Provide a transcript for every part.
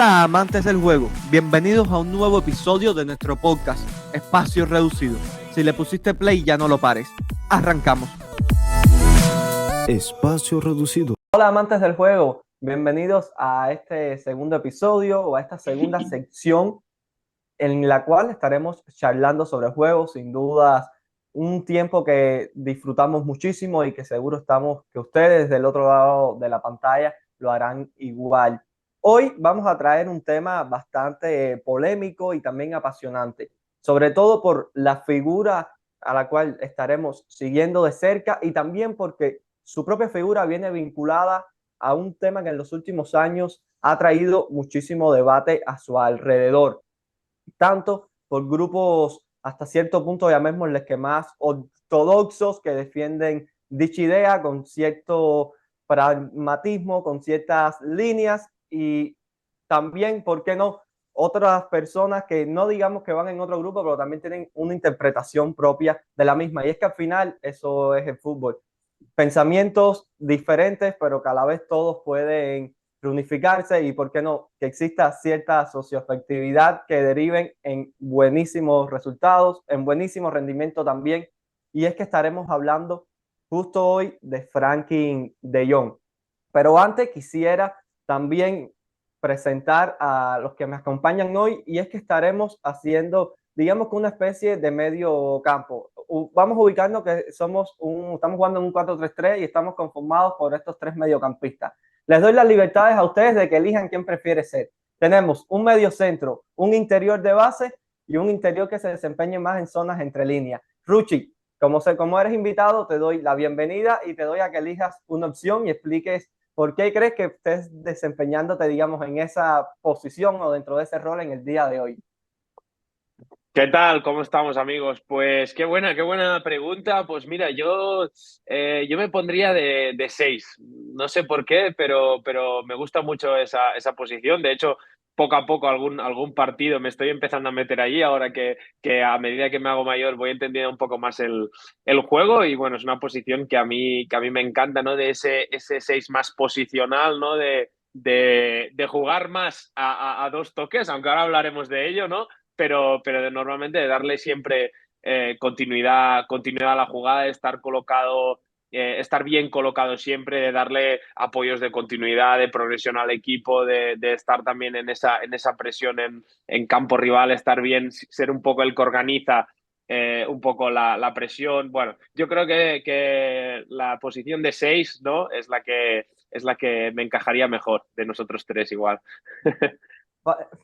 Hola amantes del juego, bienvenidos a un nuevo episodio de nuestro podcast Espacio Reducido. Si le pusiste play ya no lo pares, arrancamos. Espacio Reducido. Hola amantes del juego, bienvenidos a este segundo episodio o a esta segunda sección en la cual estaremos charlando sobre juegos, sin dudas un tiempo que disfrutamos muchísimo y que seguro estamos que ustedes del otro lado de la pantalla lo harán igual. Hoy vamos a traer un tema bastante polémico y también apasionante, sobre todo por la figura a la cual estaremos siguiendo de cerca y también porque su propia figura viene vinculada a un tema que en los últimos años ha traído muchísimo debate a su alrededor, tanto por grupos hasta cierto punto, llamémosles que más ortodoxos, que defienden dicha idea con cierto pragmatismo, con ciertas líneas, y también, ¿por qué no?, otras personas que no digamos que van en otro grupo, pero también tienen una interpretación propia de la misma. Y es que al final eso es el fútbol. Pensamientos diferentes, pero que a la vez todos pueden reunificarse y, ¿por qué no?, que exista cierta socioafectividad que deriven en buenísimos resultados, en buenísimo rendimiento también. Y es que estaremos hablando justo hoy de Frenkie de Jong. Pero antes quisiera también presentar a los que me acompañan hoy, y es que estaremos haciendo, digamos que una especie de medio campo. Vamos a ubicarnos que estamos jugando en un 4-3-3 y estamos conformados por estos tres mediocampistas. Les doy las libertades a ustedes de que elijan quién prefiere ser. Tenemos un medio centro, un interior de base y un interior que se desempeñe más en zonas entre líneas. Ruchi, como eres invitado, te doy la bienvenida y te doy a que elijas una opción y expliques por qué crees que estés desempeñándote, digamos, en esa posición o dentro de ese rol en el día de hoy. ¿Qué tal? ¿Cómo estamos, amigos? Pues qué buena pregunta. Pues mira, yo me pondría de 6. No sé por qué, pero me gusta mucho esa posición. De hecho, poco a poco algún partido me estoy empezando a meter allí, ahora que a medida que me hago mayor voy entendiendo un poco más el juego. Y bueno, es una posición que a mí me encanta, ¿no? De ese 6 más posicional, ¿no? De jugar más a dos toques, aunque ahora hablaremos de ello, ¿no? Pero normalmente de darle siempre continuidad a la jugada, de estar colocado, estar bien colocado siempre, de darle apoyos de continuidad, de progresión al equipo, de estar también en esa presión en campo rival, estar bien, ser un poco el que organiza un poco la presión. Bueno, yo creo que la posición de 6, ¿no?, es la que me encajaría mejor de nosotros tres igual.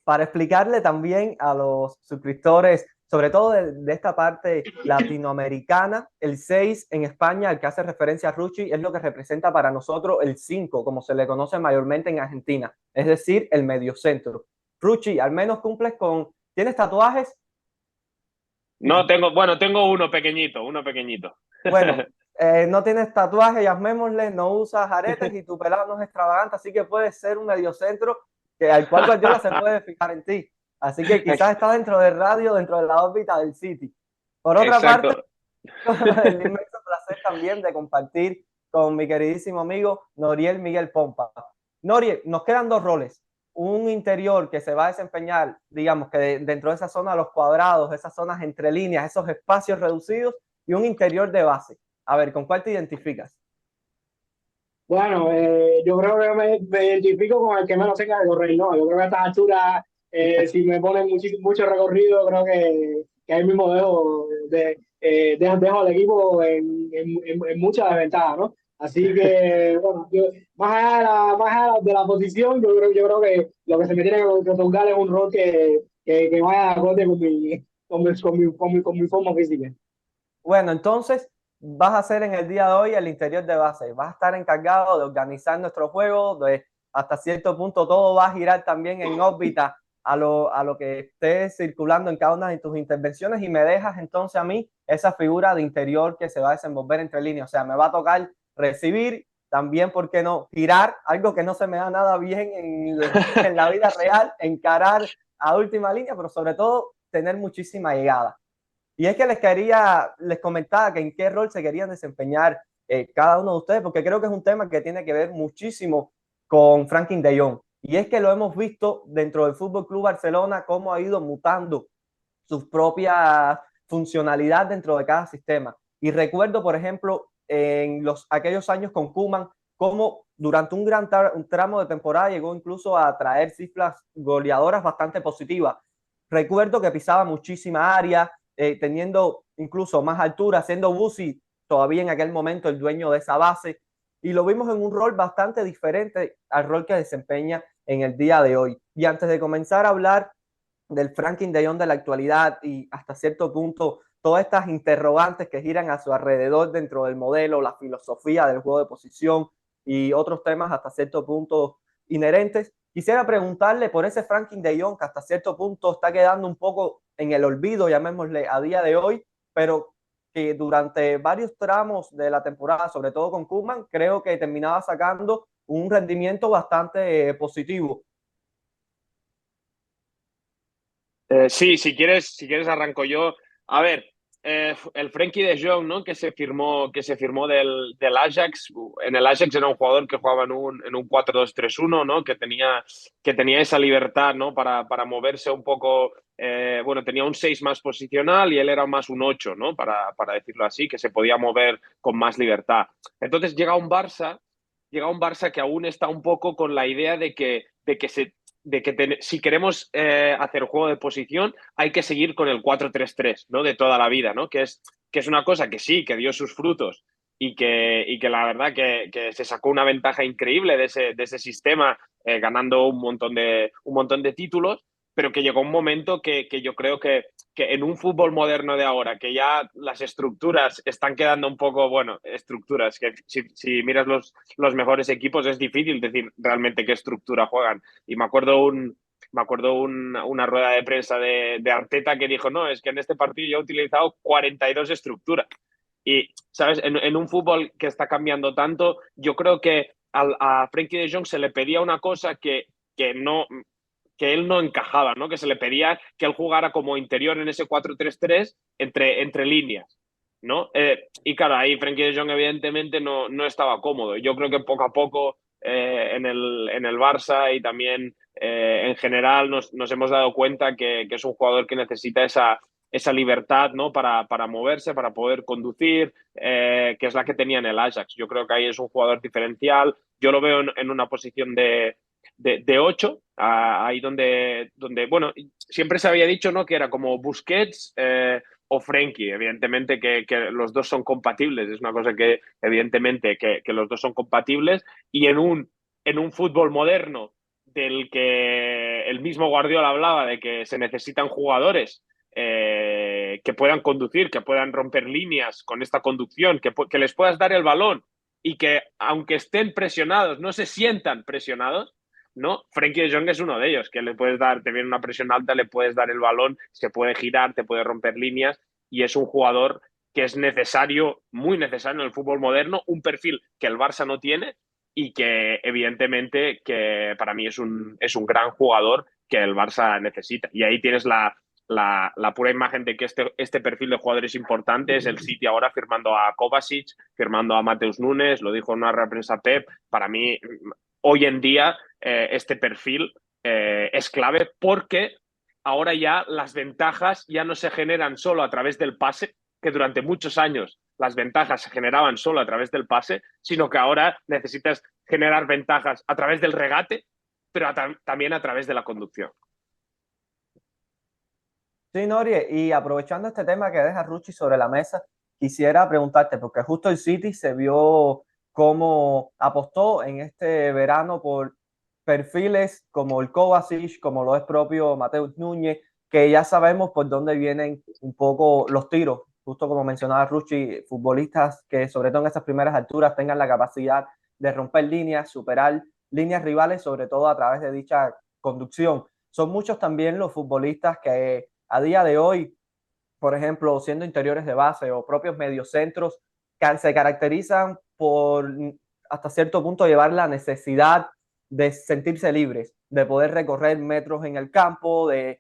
Para explicarle también a los suscriptores, sobre todo de esta parte latinoamericana, el 6 en España, al que hace referencia a Ruchi, es lo que representa para nosotros el 5, como se le conoce mayormente en Argentina, es decir, el mediocentro. Ruchi, al menos cumples con... ¿Tienes tatuajes? No, tengo uno pequeñito. Bueno, no tienes tatuajes, llamémosle, no usas aretes y tu pelado no es extravagante, así que puedes ser un mediocentro al cual Guardiola se puede fijar en ti. Así que quizás está dentro del radio, dentro de la órbita del City. Por otra parte, Exacto. el inmenso placer también de compartir con mi queridísimo amigo Noriel Miguel Pompa. Noriel, nos quedan dos roles. Un interior que se va a desempeñar, digamos, que dentro de esa zona de los cuadrados, esas zonas entre líneas, esos espacios reducidos, y un interior de base. A ver, ¿con cuál te identificas? Bueno, yo creo que me identifico con el que menos tenga que correr, ¿no? Yo creo que a estas alturas, si me ponen mucho recorrido, creo que ahí mismo dejo al equipo en mucha desventaja, ¿no? Así que, bueno, más allá de la posición, yo creo que lo que se me tiene que otorgar es un rol que vaya de acorde con mi forma física. Bueno, entonces vas a ser en el día de hoy el interior de base. Vas a estar encargado de organizar nuestro juego, de hasta cierto punto todo va a girar también en órbita a lo que estés circulando en cada una de tus intervenciones, y me dejas entonces a mí esa figura de interior que se va a desenvolver entre líneas. O sea, me va a tocar recibir, también, ¿por qué no?, girar, algo que no se me da nada bien en la vida real, encarar a última línea, pero sobre todo tener muchísima llegada. Y es que les comentaba que en qué rol se querían desempeñar cada uno de ustedes, porque creo que es un tema que tiene que ver muchísimo con Frenkie de Jong. Y es que lo hemos visto dentro del Fútbol Club Barcelona, cómo ha ido mutando sus propias funcionalidad dentro de cada sistema. Y recuerdo, por ejemplo, en aquellos años con Koeman, cómo durante un tramo de temporada llegó incluso a traer cifras goleadoras bastante positivas. Recuerdo que pisaba muchísima área, teniendo incluso más altura, siendo Bussi todavía en aquel momento el dueño de esa base, y lo vimos en un rol bastante diferente al rol que desempeña en el día de hoy. Y antes de comenzar a hablar del Franklin de Jong de la actualidad y hasta cierto punto todas estas interrogantes que giran a su alrededor dentro del modelo, la filosofía del juego de posición y otros temas hasta cierto punto inherentes, quisiera preguntarle por ese Franklin de Jong que hasta cierto punto está quedando un poco en el olvido, llamémosle, a día de hoy, pero que durante varios tramos de la temporada, sobre todo con Koeman, creo que terminaba sacando un rendimiento bastante positivo. Sí, si quieres arranco yo. A ver, el Frenkie de Jong, ¿no? Que se firmó del Ajax. En el Ajax era un jugador que jugaba en un 4-2-3-1, ¿no? Que tenía esa libertad, ¿no? Para moverse un poco. Bueno, tenía un 6 más posicional y él era más un 8, ¿no? Para decirlo así, que se podía mover con más libertad. Entonces llega un Barça que aún está un poco con la idea si queremos hacer juego de posición, hay que seguir con el 4-3-3, ¿no? De toda la vida, ¿no? Que es una cosa que sí, que dio sus frutos y que la verdad que se sacó una ventaja increíble de ese sistema, ganando un montón de títulos, pero que llegó un momento que yo creo que en un fútbol moderno de ahora, que ya las estructuras están quedando un poco, bueno, estructuras, que si miras los mejores equipos es difícil decir realmente qué estructura juegan. Y me acuerdo una rueda de prensa de Arteta que dijo, no, es que en este partido yo he utilizado 42 estructuras. Y, ¿sabes? En un fútbol que está cambiando tanto, yo creo que a Frenkie de Jong se le pedía una cosa que no que él no encajaba, ¿no? Que se le pedía que él jugara como interior en ese 4-3-3 entre líneas, ¿no? Y claro, ahí Frenkie de Jong evidentemente no estaba cómodo. Yo creo que poco a poco en el Barça y también en general nos hemos dado cuenta que es un jugador que necesita esa libertad, ¿no? Para moverse, para poder conducir, que es la que tenía en el Ajax. Yo creo que ahí es un jugador diferencial. Yo lo veo en una posición de 8, ahí bueno, siempre se había dicho, ¿no? Que era como Busquets o Frenkie, evidentemente que los dos son compatibles, es una cosa que evidentemente que los dos son compatibles y en un fútbol moderno del que el mismo Guardiola hablaba de que se necesitan jugadores que puedan conducir, que puedan romper líneas con esta conducción, que les puedas dar el balón y que aunque estén presionados, no se sientan presionados, ¿no? Frenkie de Jong es uno de ellos, que le puedes dar, te viene una presión alta, le puedes dar el balón, se puede girar, te puede romper líneas y es un jugador que es necesario, muy necesario en el fútbol moderno, un perfil que el Barça no tiene y que evidentemente que para mí es un gran jugador que el Barça necesita. Y ahí tienes la pura imagen de que este perfil de jugadores importantes, el City ahora firmando a Kovacic, firmando a Mateus Nunes, lo dijo en una rueda de prensa Pep, para mí hoy en día este perfil es clave porque ahora ya las ventajas ya no se generan solo a través del pase, que durante muchos años las ventajas se generaban solo a través del pase, sino que ahora necesitas generar ventajas a través del regate, pero también a través de la conducción. Sí, Nori, y aprovechando este tema que deja Ruchi sobre la mesa, quisiera preguntarte, porque justo el City se vio cómo apostó en este verano por perfiles como el Kovacic, como lo es propio Mateus Núñez, que ya sabemos por dónde vienen un poco los tiros, justo como mencionaba Ruchi, futbolistas que sobre todo en esas primeras alturas tengan la capacidad de romper líneas, superar líneas rivales, sobre todo a través de dicha conducción. Son muchos también los futbolistas que a día de hoy, por ejemplo, siendo interiores de base o propios mediocentros, se caracterizan por hasta cierto punto llevar la necesidad de sentirse libres, de poder recorrer metros en el campo, de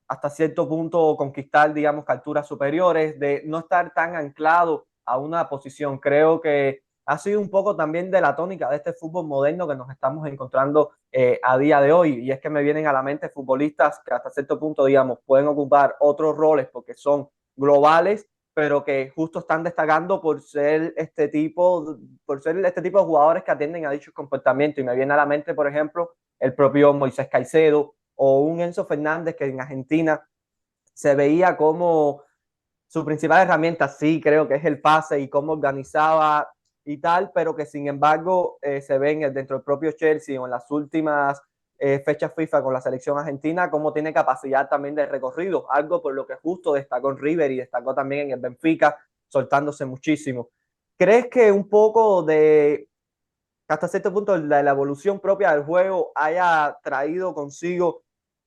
hasta cierto punto conquistar, digamos, alturas superiores, de no estar tan anclado a una posición. Creo que ha sido un poco también de la tónica de este fútbol moderno que nos estamos encontrando a día de hoy. Y es que me vienen a la mente futbolistas que hasta cierto punto, digamos, pueden ocupar otros roles porque son globales, pero que justo están destacando por ser este tipo de jugadores que atienden a dichos comportamientos. Y me viene a la mente, por ejemplo, el propio Moisés Caicedo o un Enzo Fernández que en Argentina se veía como su principal herramienta, sí, creo que es el pase y cómo organizaba y tal, pero que sin embargo se ven dentro del propio Chelsea o en las últimas fechas FIFA con la selección argentina, cómo tiene capacidad también de recorrido, algo por lo que justo destacó en River y destacó también en el Benfica, soltándose muchísimo. ¿Crees que un poco de, hasta cierto punto, la evolución propia del juego haya traído consigo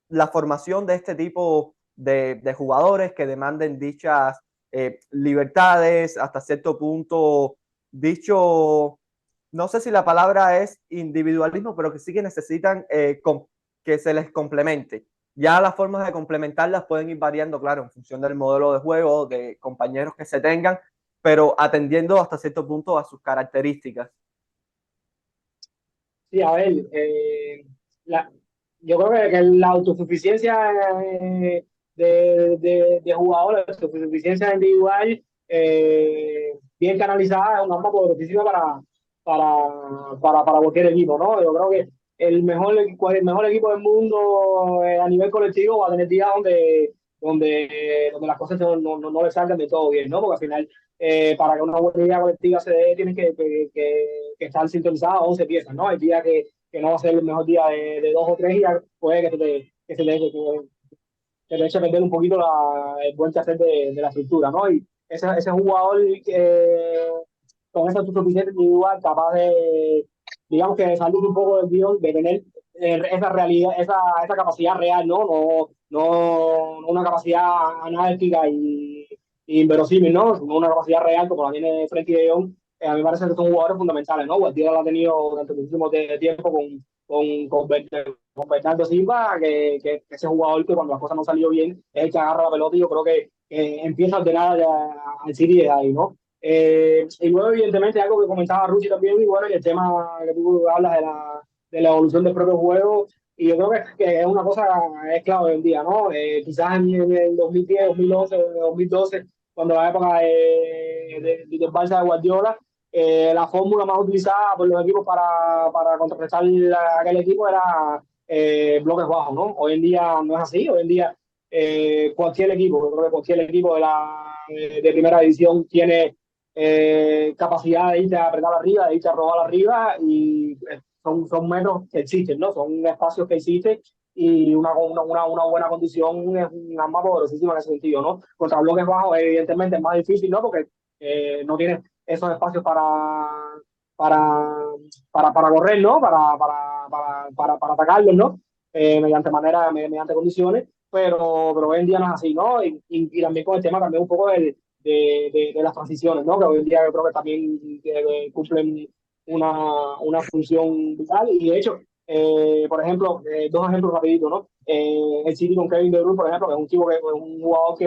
la formación de este tipo de jugadores que demanden dichas libertades, hasta cierto punto, dicho, no sé si la palabra es individualismo, pero que sí que necesitan que se les complemente? Ya las formas de complementarlas pueden ir variando, claro, en función del modelo de juego, de compañeros que se tengan, pero atendiendo hasta cierto punto a sus características. Sí, a ver, la, yo creo que la autosuficiencia de jugadores, la autosuficiencia individual, bien canalizada, es un arma poderosísima para cualquier equipo, ¿no? Yo creo que el mejor equipo del mundo a nivel colectivo va a tener días donde las cosas no le salgan de todo bien, ¿no? Porque al final, para que una buena idea colectiva se dé, tienes que estar sintonizadas 11 piezas, ¿no? Hay días que no va a ser el mejor día de dos o tres días, puede que te eche a perder un poquito el buen hacer de la estructura, ¿no? Y ese jugador con esa suficiencia individual capaz de, digamos que de salir un poco del guión, de tener esa realidad, esa capacidad real, ¿no? No una capacidad anárquica y inverosímil, ¿no? Sino una capacidad real como la tiene Frenkie de Jong. A mí me parece que son jugadores fundamentales, ¿no? Guardiola lo ha tenido durante muchísimo tiempo con Bernardo Silva, que ese jugador que cuando las cosas no salió bien es el que agarra la pelota y yo creo que empieza a ordenar al City desde ahí, ¿no? Y luego, evidentemente, algo que comentaba Rusi también, y bueno, y el tema que tú hablas de la evolución del propio juego, y yo creo que es una cosa, es clave hoy en día, ¿no? Quizás en el 2010, 2011, 2012, cuando la época del Barça de Guardiola, la fórmula más utilizada por los equipos para contrarrestar aquel equipo era bloques bajos, ¿no? Hoy en día no es así, hoy en día cualquier equipo, yo creo que cualquier equipo de primera división tiene capacidad de irte a apretar arriba, de irte a robar arriba y son metros que existen, ¿no? Son espacios que existen y una buena condición es un arma poderosísima en ese sentido, ¿no? Contra bloques bajos evidentemente es más difícil, ¿no? Porque no tienes esos espacios para, para correr, ¿no? Para atacarlos, ¿no? Mediante condiciones, pero hoy en día no es así, ¿no? Y también con el tema también un poco de las transiciones, ¿no? Que hoy en día yo creo que también cumplen una función vital y de hecho, por ejemplo, dos ejemplos rapiditos, ¿no? El City con Kevin De Bruyne, por ejemplo, que es un tipo que es un jugador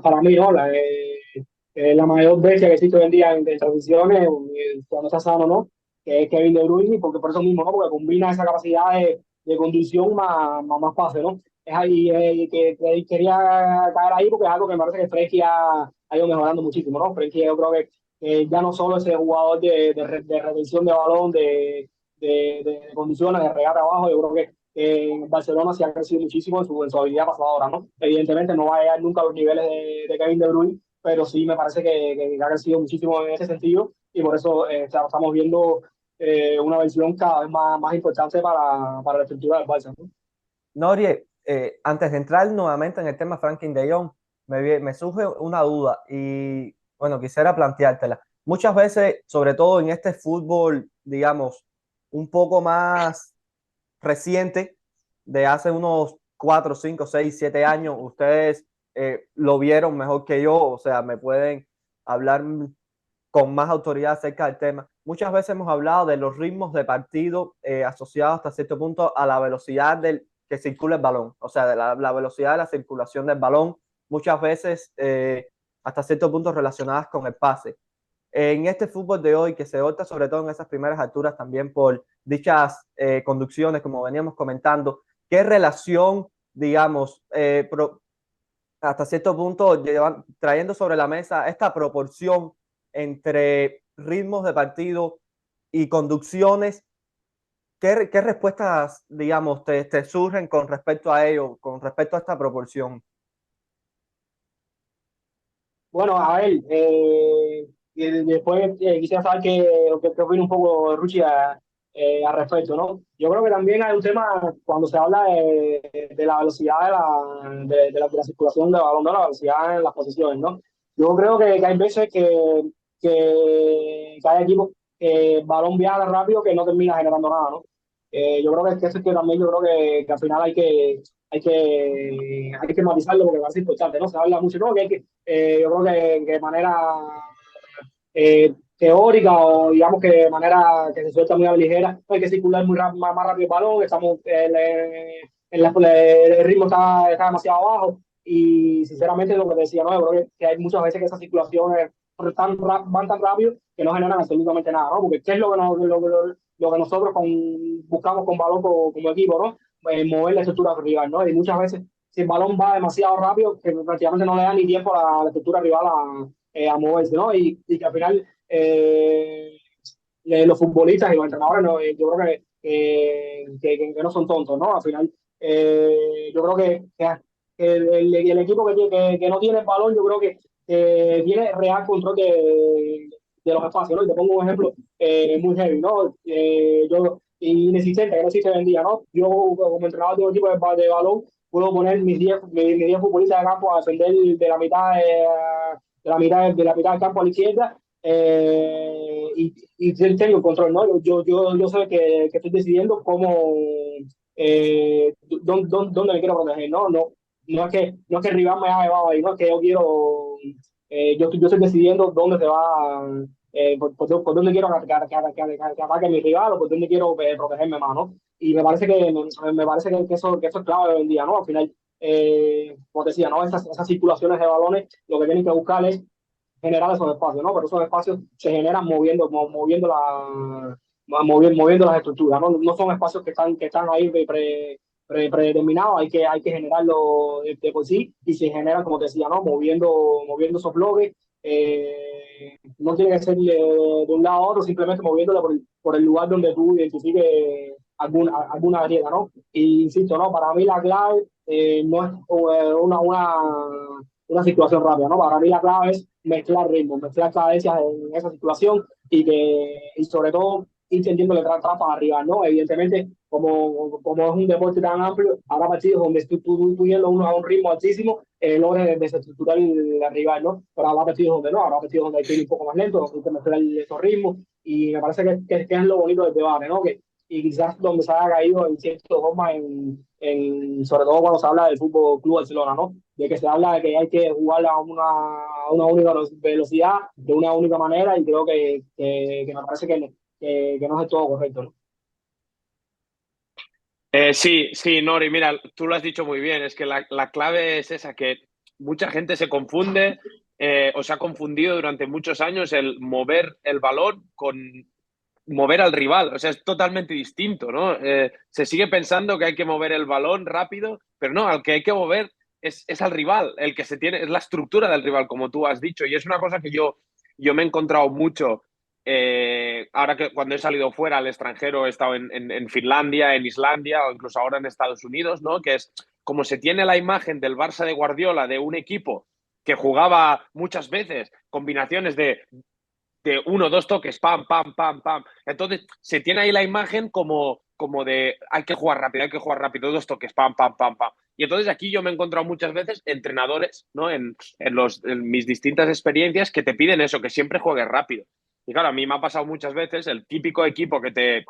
para mí, ¿no? La mayor bestia que existe hoy en día en transiciones, cuando está sano, ¿no? Que es Kevin De Bruyne, porque por eso mismo, ¿no? Porque combina esa capacidad de conducción más fácil, ¿no? Es ahí que quería caer ahí porque es algo que me parece que Frenkie ha ido mejorando muchísimo, ¿no? Frenkie yo creo que ya no solo ese jugador de retención de balón, de condiciones, de regate abajo, yo creo que en Barcelona se ha crecido muchísimo en su habilidad pasadora, ¿no? Evidentemente no va a llegar nunca a los niveles de Kevin De Bruyne, pero sí me parece que ha crecido muchísimo en ese sentido y por eso estamos viendo una versión cada vez más importante para la estructura del Barça, ¿no? Norie, antes de entrar nuevamente en el tema Franklin de Jong, me surge una duda y bueno, quisiera planteártela. Muchas veces, sobre todo en este fútbol, digamos, un poco más reciente, de hace unos 4, 5, 6, 7 años, ustedes lo vieron mejor que yo, o sea, me pueden hablar con más autoridad acerca del tema. Muchas veces hemos hablado de los ritmos de partido asociados hasta cierto punto a la velocidad del que circula el balón, o sea, de la velocidad de la circulación del balón. Muchas veces hasta cierto punto relacionadas con el pase. En este fútbol de hoy, que se opta sobre todo en esas primeras alturas también por dichas conducciones, como veníamos comentando, ¿qué relación, digamos, hasta cierto punto trayendo sobre la mesa esta proporción entre ritmos de partido y conducciones? ¿Qué respuestas, digamos, te surgen con respecto a ello, con respecto a esta proporción? Bueno, a ver, y después quisiera saber qué opina un poco Ruchi al respecto, ¿no? Yo creo que también hay un tema cuando se habla de la velocidad de la circulación del balón, ¿no? La velocidad en las posiciones, ¿no? Yo creo que hay veces que hay equipos que el balón viaja rápido que no termina generando nada, ¿no? Yo creo que eso es que también yo creo que al final hay que matizarlo porque va a ser importante, ¿no? Se habla mucho, ¿no? Yo creo que de manera teórica o digamos que de manera que se suelta muy a la ligera, hay que circular más rápido el balón, el ritmo está demasiado bajo y sinceramente lo que decía, ¿no? Yo creo que hay muchas veces que esas circulaciones van tan rápido que no generan absolutamente nada, ¿no? Porque ¿qué es lo que nosotros buscamos con balón como equipo, ¿no? Mover la estructura rival, ¿no? Y muchas veces si el balón va demasiado rápido, que prácticamente no le da ni tiempo a la estructura rival a moverse, ¿no? Y que al final los futbolistas y los entrenadores, ¿no? Yo creo que no son tontos, ¿no? Al final, yo creo que el equipo que no tiene el balón, yo creo que tiene real control de los espacios, ¿no? Y te pongo un ejemplo muy heavy, ¿no? Inexistente, que no existe hoy en día, ¿no? Yo, como entrenador de un equipo de balón, puedo poner mis 10 futbolistas de campo a defender de la mitad del campo a la izquierda y tengo el control, ¿no? Yo sé que estoy decidiendo dónde me quiero proteger, ¿no? No es que el rival me haya llevado ahí, no es que yo quiero, yo estoy decidiendo dónde se va, por dónde quiero que ataque mi rival o por dónde quiero protegerme más, ¿no? Y me parece que eso es clave hoy en día, ¿no? Al final, como te decía, ¿no? Esas circulaciones de balones, lo que tienen que buscar es generar esos espacios, ¿no? Pero esos espacios se generan moviendo las estructuras, ¿no? No son espacios que están ahí predeterminados, hay que generarlo de por sí y se generan, como te decía, ¿no? Moviendo esos bloques. No tiene que ser de un lado a otro, simplemente moviéndolo por el lugar donde tú identifiques alguna grieta, ¿no? Y insisto, ¿no? Para mí la clave no es una situación rápida, ¿no? Para mí la clave es mezclar ritmos, mezclar cadencias en esa situación y sobre todo ir tendiéndole trampas arriba, ¿no? Evidentemente, como es un deporte tan amplio, habrá partidos donde tú yendo a un ritmo altísimo, logres desestructurar el rival, ¿no? Pero habrá partidos donde no, habrá partidos donde hay que ir un poco más lento, donde hay que mezclar esos ritmos y me parece que es lo bonito del debate, ¿no? Y quizás donde se haya caído en cierta forma, sobre todo cuando se habla del Fútbol Club Barcelona, ¿no? De que se habla de que hay que jugar a una única velocidad, de una única manera, y creo que me parece que no es del todo correcto, ¿no? Sí, sí, Nori, mira, tú lo has dicho muy bien, es que la clave es esa, que mucha gente se confunde o se ha confundido durante muchos años el mover el balón con mover al rival, o sea, es totalmente distinto, ¿no? Se sigue pensando que hay que mover el balón rápido, pero no, al que hay que mover es al rival, el que se tiene, es la estructura del rival, como tú has dicho, y es una cosa que yo me he encontrado mucho ahora que cuando he salido fuera al extranjero he estado en Finlandia, en Islandia o incluso ahora en Estados Unidos, ¿no? Que es como se tiene la imagen del Barça de Guardiola, de un equipo que jugaba muchas veces combinaciones de uno, dos toques, pam, pam, pam, pam. Entonces se tiene ahí la imagen como de hay que jugar rápido, dos toques, pam, pam, pam, pam. Y entonces aquí yo me he encontrado muchas veces entrenadores, ¿no? En mis distintas experiencias que te piden eso, que siempre juegues rápido. Y claro, a mí me ha pasado muchas veces el típico equipo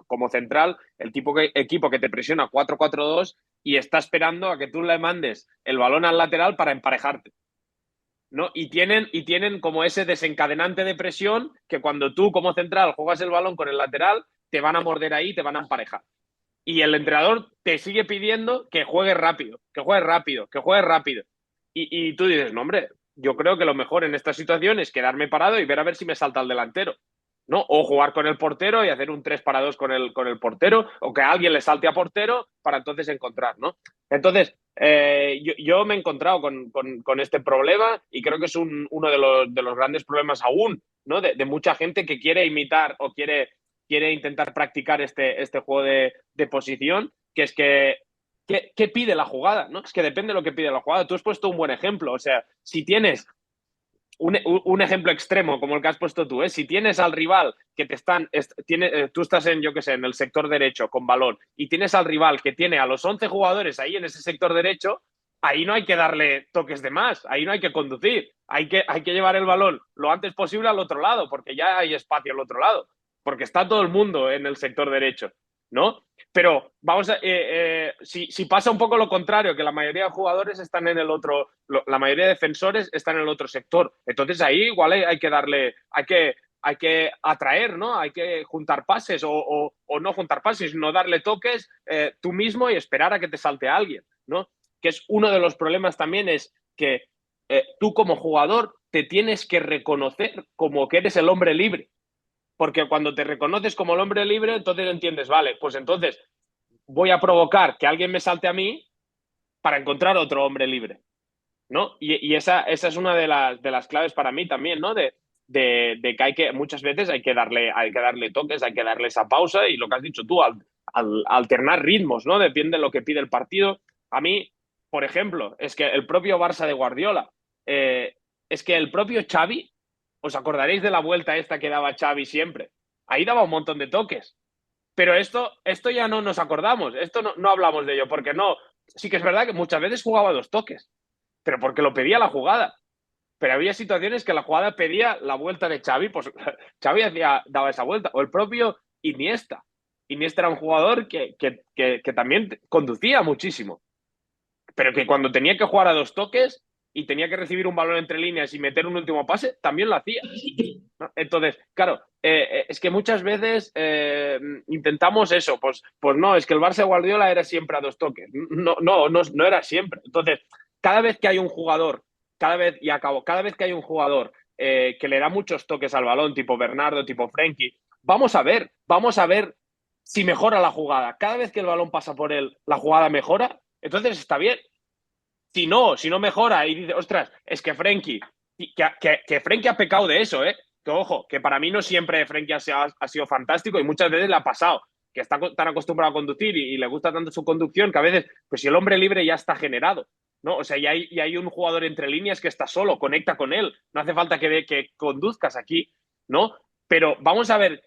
como central, el tipo equipo que te presiona 4-4-2 y está esperando a que tú le mandes el balón al lateral para emparejarte. ¿No? Y tienen como ese desencadenante de presión que cuando tú como central juegas el balón con el lateral, te van a morder ahí, te van a emparejar. Y el entrenador te sigue pidiendo que juegues rápido, que juegues rápido, que juegues rápido. Y tú dices, no, hombre, yo creo que lo mejor en esta situación es quedarme parado y ver a ver si me salta el delantero, ¿no? O jugar con el portero y hacer un 3-2 con el portero, o que alguien le salte a portero para entonces encontrar, ¿no? Entonces, yo me he encontrado con este problema y creo que es uno de los grandes problemas aún, ¿no? De mucha gente que quiere imitar o quiere intentar practicar este juego de posición, que es que ¿qué pide la jugada? ¿No? Es que depende de lo que pide la jugada. Tú has puesto un buen ejemplo. O sea, si tienes un ejemplo extremo como el que has puesto tú, ¿eh? Si tienes al rival que tú estás en, yo qué sé, en el sector derecho con balón y tienes al rival que tiene a los 11 jugadores ahí en ese sector derecho, ahí no hay que darle toques de más, ahí no hay que conducir, hay que llevar el balón lo antes posible al otro lado, porque ya hay espacio al otro lado, porque está todo el mundo en el sector derecho, ¿no? Pero vamos a, si pasa un poco lo contrario, que la mayoría de jugadores están en el otro, la mayoría de defensores están en el otro sector. Entonces ahí igual hay que darle, hay que atraer, ¿no? Hay que juntar pases o no juntar pases, no darle toques tú mismo y esperar a que te salte alguien, ¿no? Que es uno de los problemas también, es que tú como jugador te tienes que reconocer como que eres el hombre libre. Porque cuando te reconoces como el hombre libre, entonces entiendes, vale, pues entonces voy a provocar que alguien me salte a mí para encontrar otro hombre libre, ¿no? Y esa es una de las claves para mí también, ¿no? De que muchas veces hay que darle toques, hay que darle esa pausa y lo que has dicho tú, alternar ritmos, ¿no? Depende de lo que pide el partido. A mí, por ejemplo, es que el propio Barça de Guardiola, es que el propio Xavi, os acordaréis de la vuelta esta que daba Xavi siempre, ahí daba un montón de toques. Pero esto ya no nos acordamos, esto no hablamos de ello, porque no, sí que es verdad que muchas veces jugaba dos toques, pero porque lo pedía la jugada. Pero había situaciones que la jugada pedía la vuelta de Xavi, pues Xavi daba esa vuelta. O el propio Iniesta. Iniesta era un jugador que también conducía muchísimo, pero que cuando tenía que jugar a dos toques y tenía que recibir un balón entre líneas y meter un último pase, también lo hacía, ¿no? Entonces, claro, es que muchas veces intentamos eso, pues no, es que el Barça Guardiola era siempre a dos toques. No era siempre. Entonces, cada vez que hay un jugador, cada vez que hay un jugador que le da muchos toques al balón, tipo Bernardo, tipo Frenkie, vamos a ver si mejora la jugada. Cada vez que el balón pasa por él, la jugada mejora, entonces está bien. Si no mejora y dice, ostras, es que Frenkie, que Frenkie ha pecado de eso, ¿eh? Que ojo, que para mí no siempre Frenkie ha sido fantástico y muchas veces le ha pasado, que está tan acostumbrado a conducir y le gusta tanto su conducción que a veces, pues si el hombre libre ya está generado, ¿no? O sea, y hay un jugador entre líneas que está solo, conecta con él, no hace falta que conduzcas aquí, ¿no? Pero vamos a ver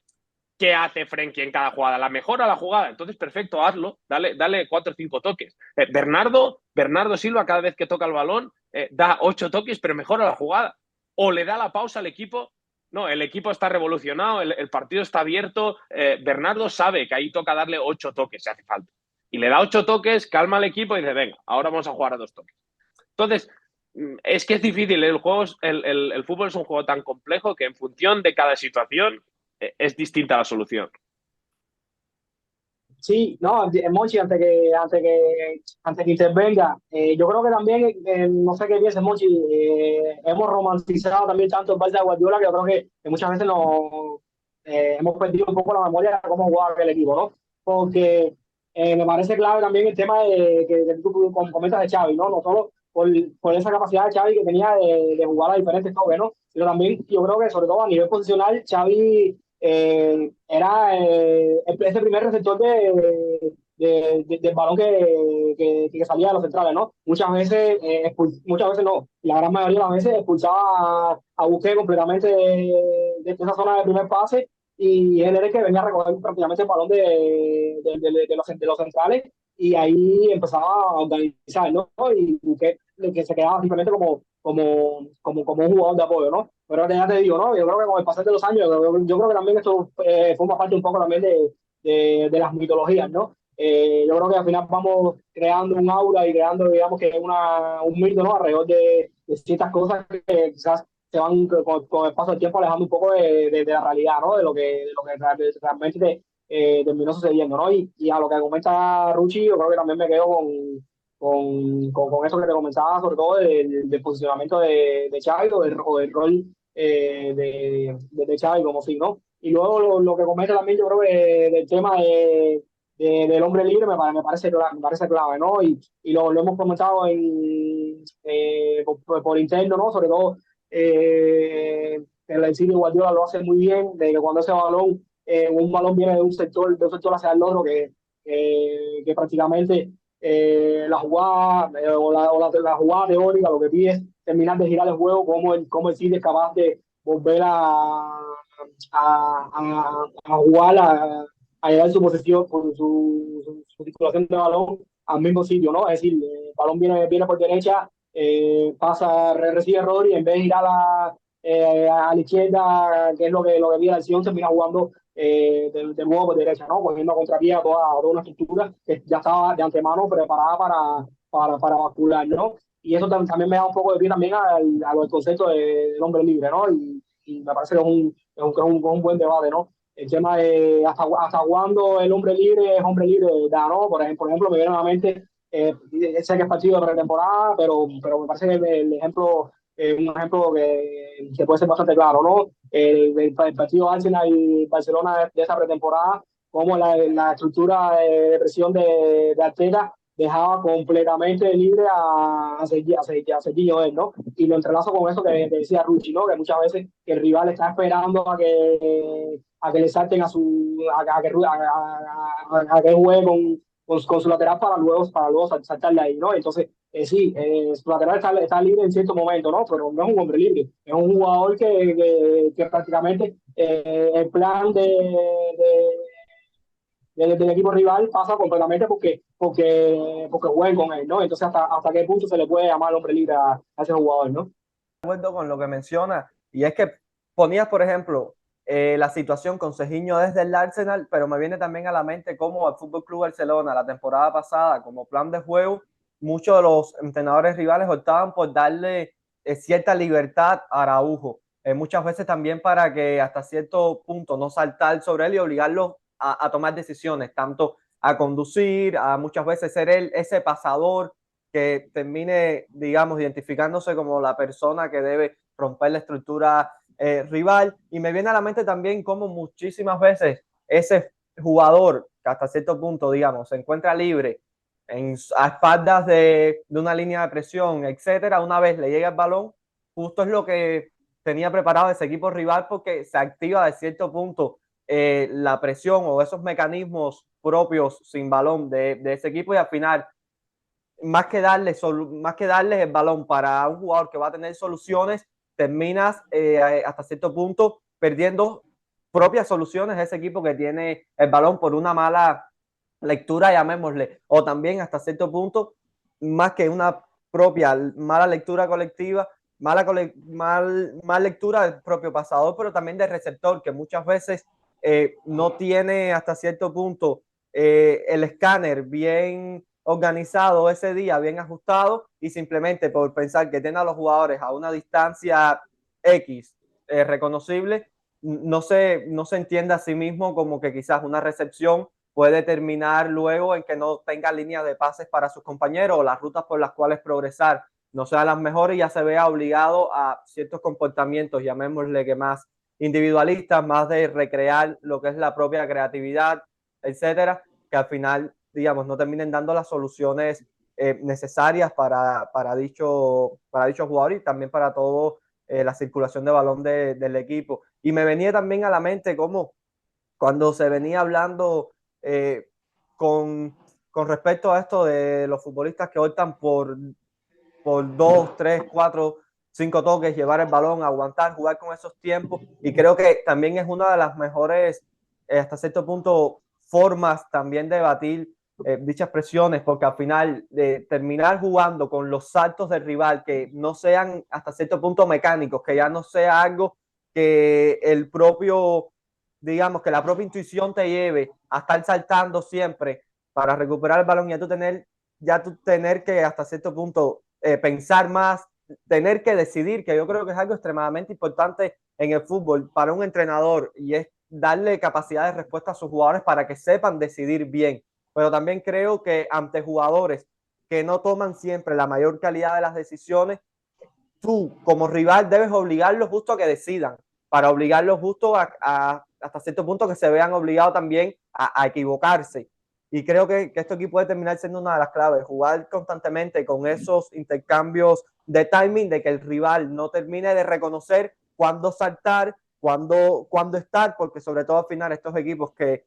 qué hace Frenkie en cada jugada. La mejora la jugada, entonces perfecto, hazlo, dale 4 o 5 toques. Bernardo Silva, cada vez que toca el balón, da 8 toques, pero mejora la jugada. O le da la pausa al equipo. No, el equipo está revolucionado, el partido está abierto. Bernardo sabe que ahí toca darle 8 toques si hace falta. Y le da 8 toques, calma al equipo y dice, venga, ahora vamos a jugar a 2 toques. Entonces, es que es difícil. El fútbol es un juego tan complejo que en función de cada situación es distinta la solución. Sí, no, Monchi, antes que intervenga, yo creo que también, no sé qué piensa Monchi, hemos romantizado también tanto el Barça de Guardiola que yo creo que muchas veces hemos perdido un poco la memoria de cómo jugaba el equipo, ¿no? Porque me parece clave también el tema que tú comentas de Xavi, ¿no? No solo por esa capacidad de Xavi que tenía de jugar a diferentes toques, ¿no? Sino también yo creo que sobre todo a nivel posicional, Xavi era ese primer receptor del balón que salía de los centrales, ¿no? Muchas veces no, la gran mayoría de las veces expulsaba a Busquets completamente de esa zona de primer pase y él era el que venía a recoger prácticamente el balón de los centrales y ahí empezaba a organizar, ¿no? Y Busquets que se quedaba simplemente como un jugador de apoyo, ¿no? Pero ya te digo, ¿no? Yo creo que con el pasar de los años, yo creo que también esto forma parte un poco también de las mitologías, ¿no? Yo creo que al final vamos creando un aura y creando, digamos, que un mito, ¿no? Alrededor de ciertas cosas que quizás se van con el paso del tiempo alejando un poco de la realidad, ¿no? De lo que realmente terminó sucediendo, ¿no? Y a lo que comenta Ruchi, yo creo que también me quedo con eso que te comentaba, sobre todo del posicionamiento de Xavi o del rol de Xavi como fin, ¿no? Y luego lo que comenta también, yo creo que del tema del hombre libre me parece clave, ¿no? Y lo hemos comentado por interno, ¿no? Sobre todo el City Guardiola lo hace muy bien, de que cuando ese balón, un balón viene de un sector hacia el otro, que prácticamente la jugada la jugada teórica lo que pide es terminar de girar el juego, como el City es capaz de volver a jugar, a llevar su posesión, su circulación de balón al mismo sitio, ¿no? Es decir, el balón viene por derecha, recibe error y en vez de girar a la izquierda, que es lo que viene la acción, termina jugando de nuevo por derecha, ¿no? Cogiendo a contrapié a toda una estructura que ya estaba de antemano preparada para bascular, ¿no? Y eso también me da un poco de pie también al concepto del hombre libre, ¿no? Y me parece que es un buen debate, ¿no? El tema de hasta cuándo el hombre libre es hombre libre, ¿verdad? ¿No? Por ejemplo, me viene a la mente, sé que es partido de pretemporada, pero me parece que el ejemplo un ejemplo que puede ser bastante claro, ¿no? El partido Arsenal y Barcelona de esa pretemporada, como la estructura de presión de Arteta dejaba completamente libre a Serginho Dest, ¿no? Y lo entrelazo con eso que decía Rucci, ¿no? Que muchas veces que el rival está esperando a que le salten a que juegue con su lateral para luego saltarle ahí, ¿no? Entonces, sí, su lateral está libre en cierto momento, ¿no? Pero no es un hombre libre, es un jugador que prácticamente el plan del equipo rival pasa completamente porque jueguen con él, ¿no? Entonces, hasta qué punto se le puede llamar hombre libre a ese jugador, ¿no? De acuerdo con lo que menciona, y es que ponías, por ejemplo, la situación con Serginho desde el Arsenal, pero me viene también a la mente cómo el Fútbol Club Barcelona la temporada pasada, como plan de juego, muchos de los entrenadores rivales optaban por darle cierta libertad a Araujo, muchas veces también para que hasta cierto punto no saltar sobre él y obligarlo a tomar decisiones, tanto a conducir, a muchas veces ser él ese pasador que termine, digamos, identificándose como la persona que debe romper la estructura rival. Y me viene a la mente también como muchísimas veces ese jugador que hasta cierto punto, digamos, se encuentra libre a espaldas de una línea de presión, etcétera, una vez le llega el balón, justo es lo que tenía preparado ese equipo rival porque se activa de cierto punto la presión o esos mecanismos propios sin balón de ese equipo y al final más que darles el balón para un jugador que va a tener soluciones, terminas hasta cierto punto perdiendo propias soluciones de ese equipo que tiene el balón por una mala lectura, llamémosle, o también hasta cierto punto, más que una propia mala lectura colectiva, mal lectura del propio pasador, pero también del receptor, que muchas veces no tiene hasta cierto punto el escáner bien organizado ese día, bien ajustado, y simplemente por pensar que tiene a los jugadores a una distancia X reconocible, no se entiende a sí mismo como que quizás una recepción puede terminar luego en que no tenga línea de pases para sus compañeros o las rutas por las cuales progresar no sean las mejores y ya se vea obligado a ciertos comportamientos, llamémosle que más individualistas, más de recrear lo que es la propia creatividad, etcétera, que al final, digamos, no terminen dando las soluciones necesarias para dicho jugador y también para todo la circulación de balón del equipo. Y me venía también a la mente cómo cuando se venía hablando eh, con, con respecto a esto de los futbolistas que optan por 2, 3, 4, 5 toques, llevar el balón, aguantar, jugar con esos tiempos. Y creo que también es una de las mejores, hasta cierto punto, formas también de batir dichas presiones, porque al final de terminar jugando con los saltos del rival que no sean hasta cierto punto mecánicos, que ya no sea algo que el propio, digamos, que la propia intuición te lleve a estar saltando siempre para recuperar el balón y ya tú tener que hasta cierto punto pensar más, tener que decidir, que yo creo que es algo extremadamente importante en el fútbol para un entrenador y es darle capacidad de respuesta a sus jugadores para que sepan decidir bien. Pero también creo que ante jugadores que no toman siempre la mayor calidad de las decisiones, tú como rival debes obligarlos justo a que decidan, para obligarlos justo hasta cierto punto que se vean obligados también a equivocarse. Y creo que esto aquí puede terminar siendo una de las claves, jugar constantemente con esos intercambios de timing, de que el rival no termine de reconocer cuándo saltar, cuándo estar, porque sobre todo al final estos equipos que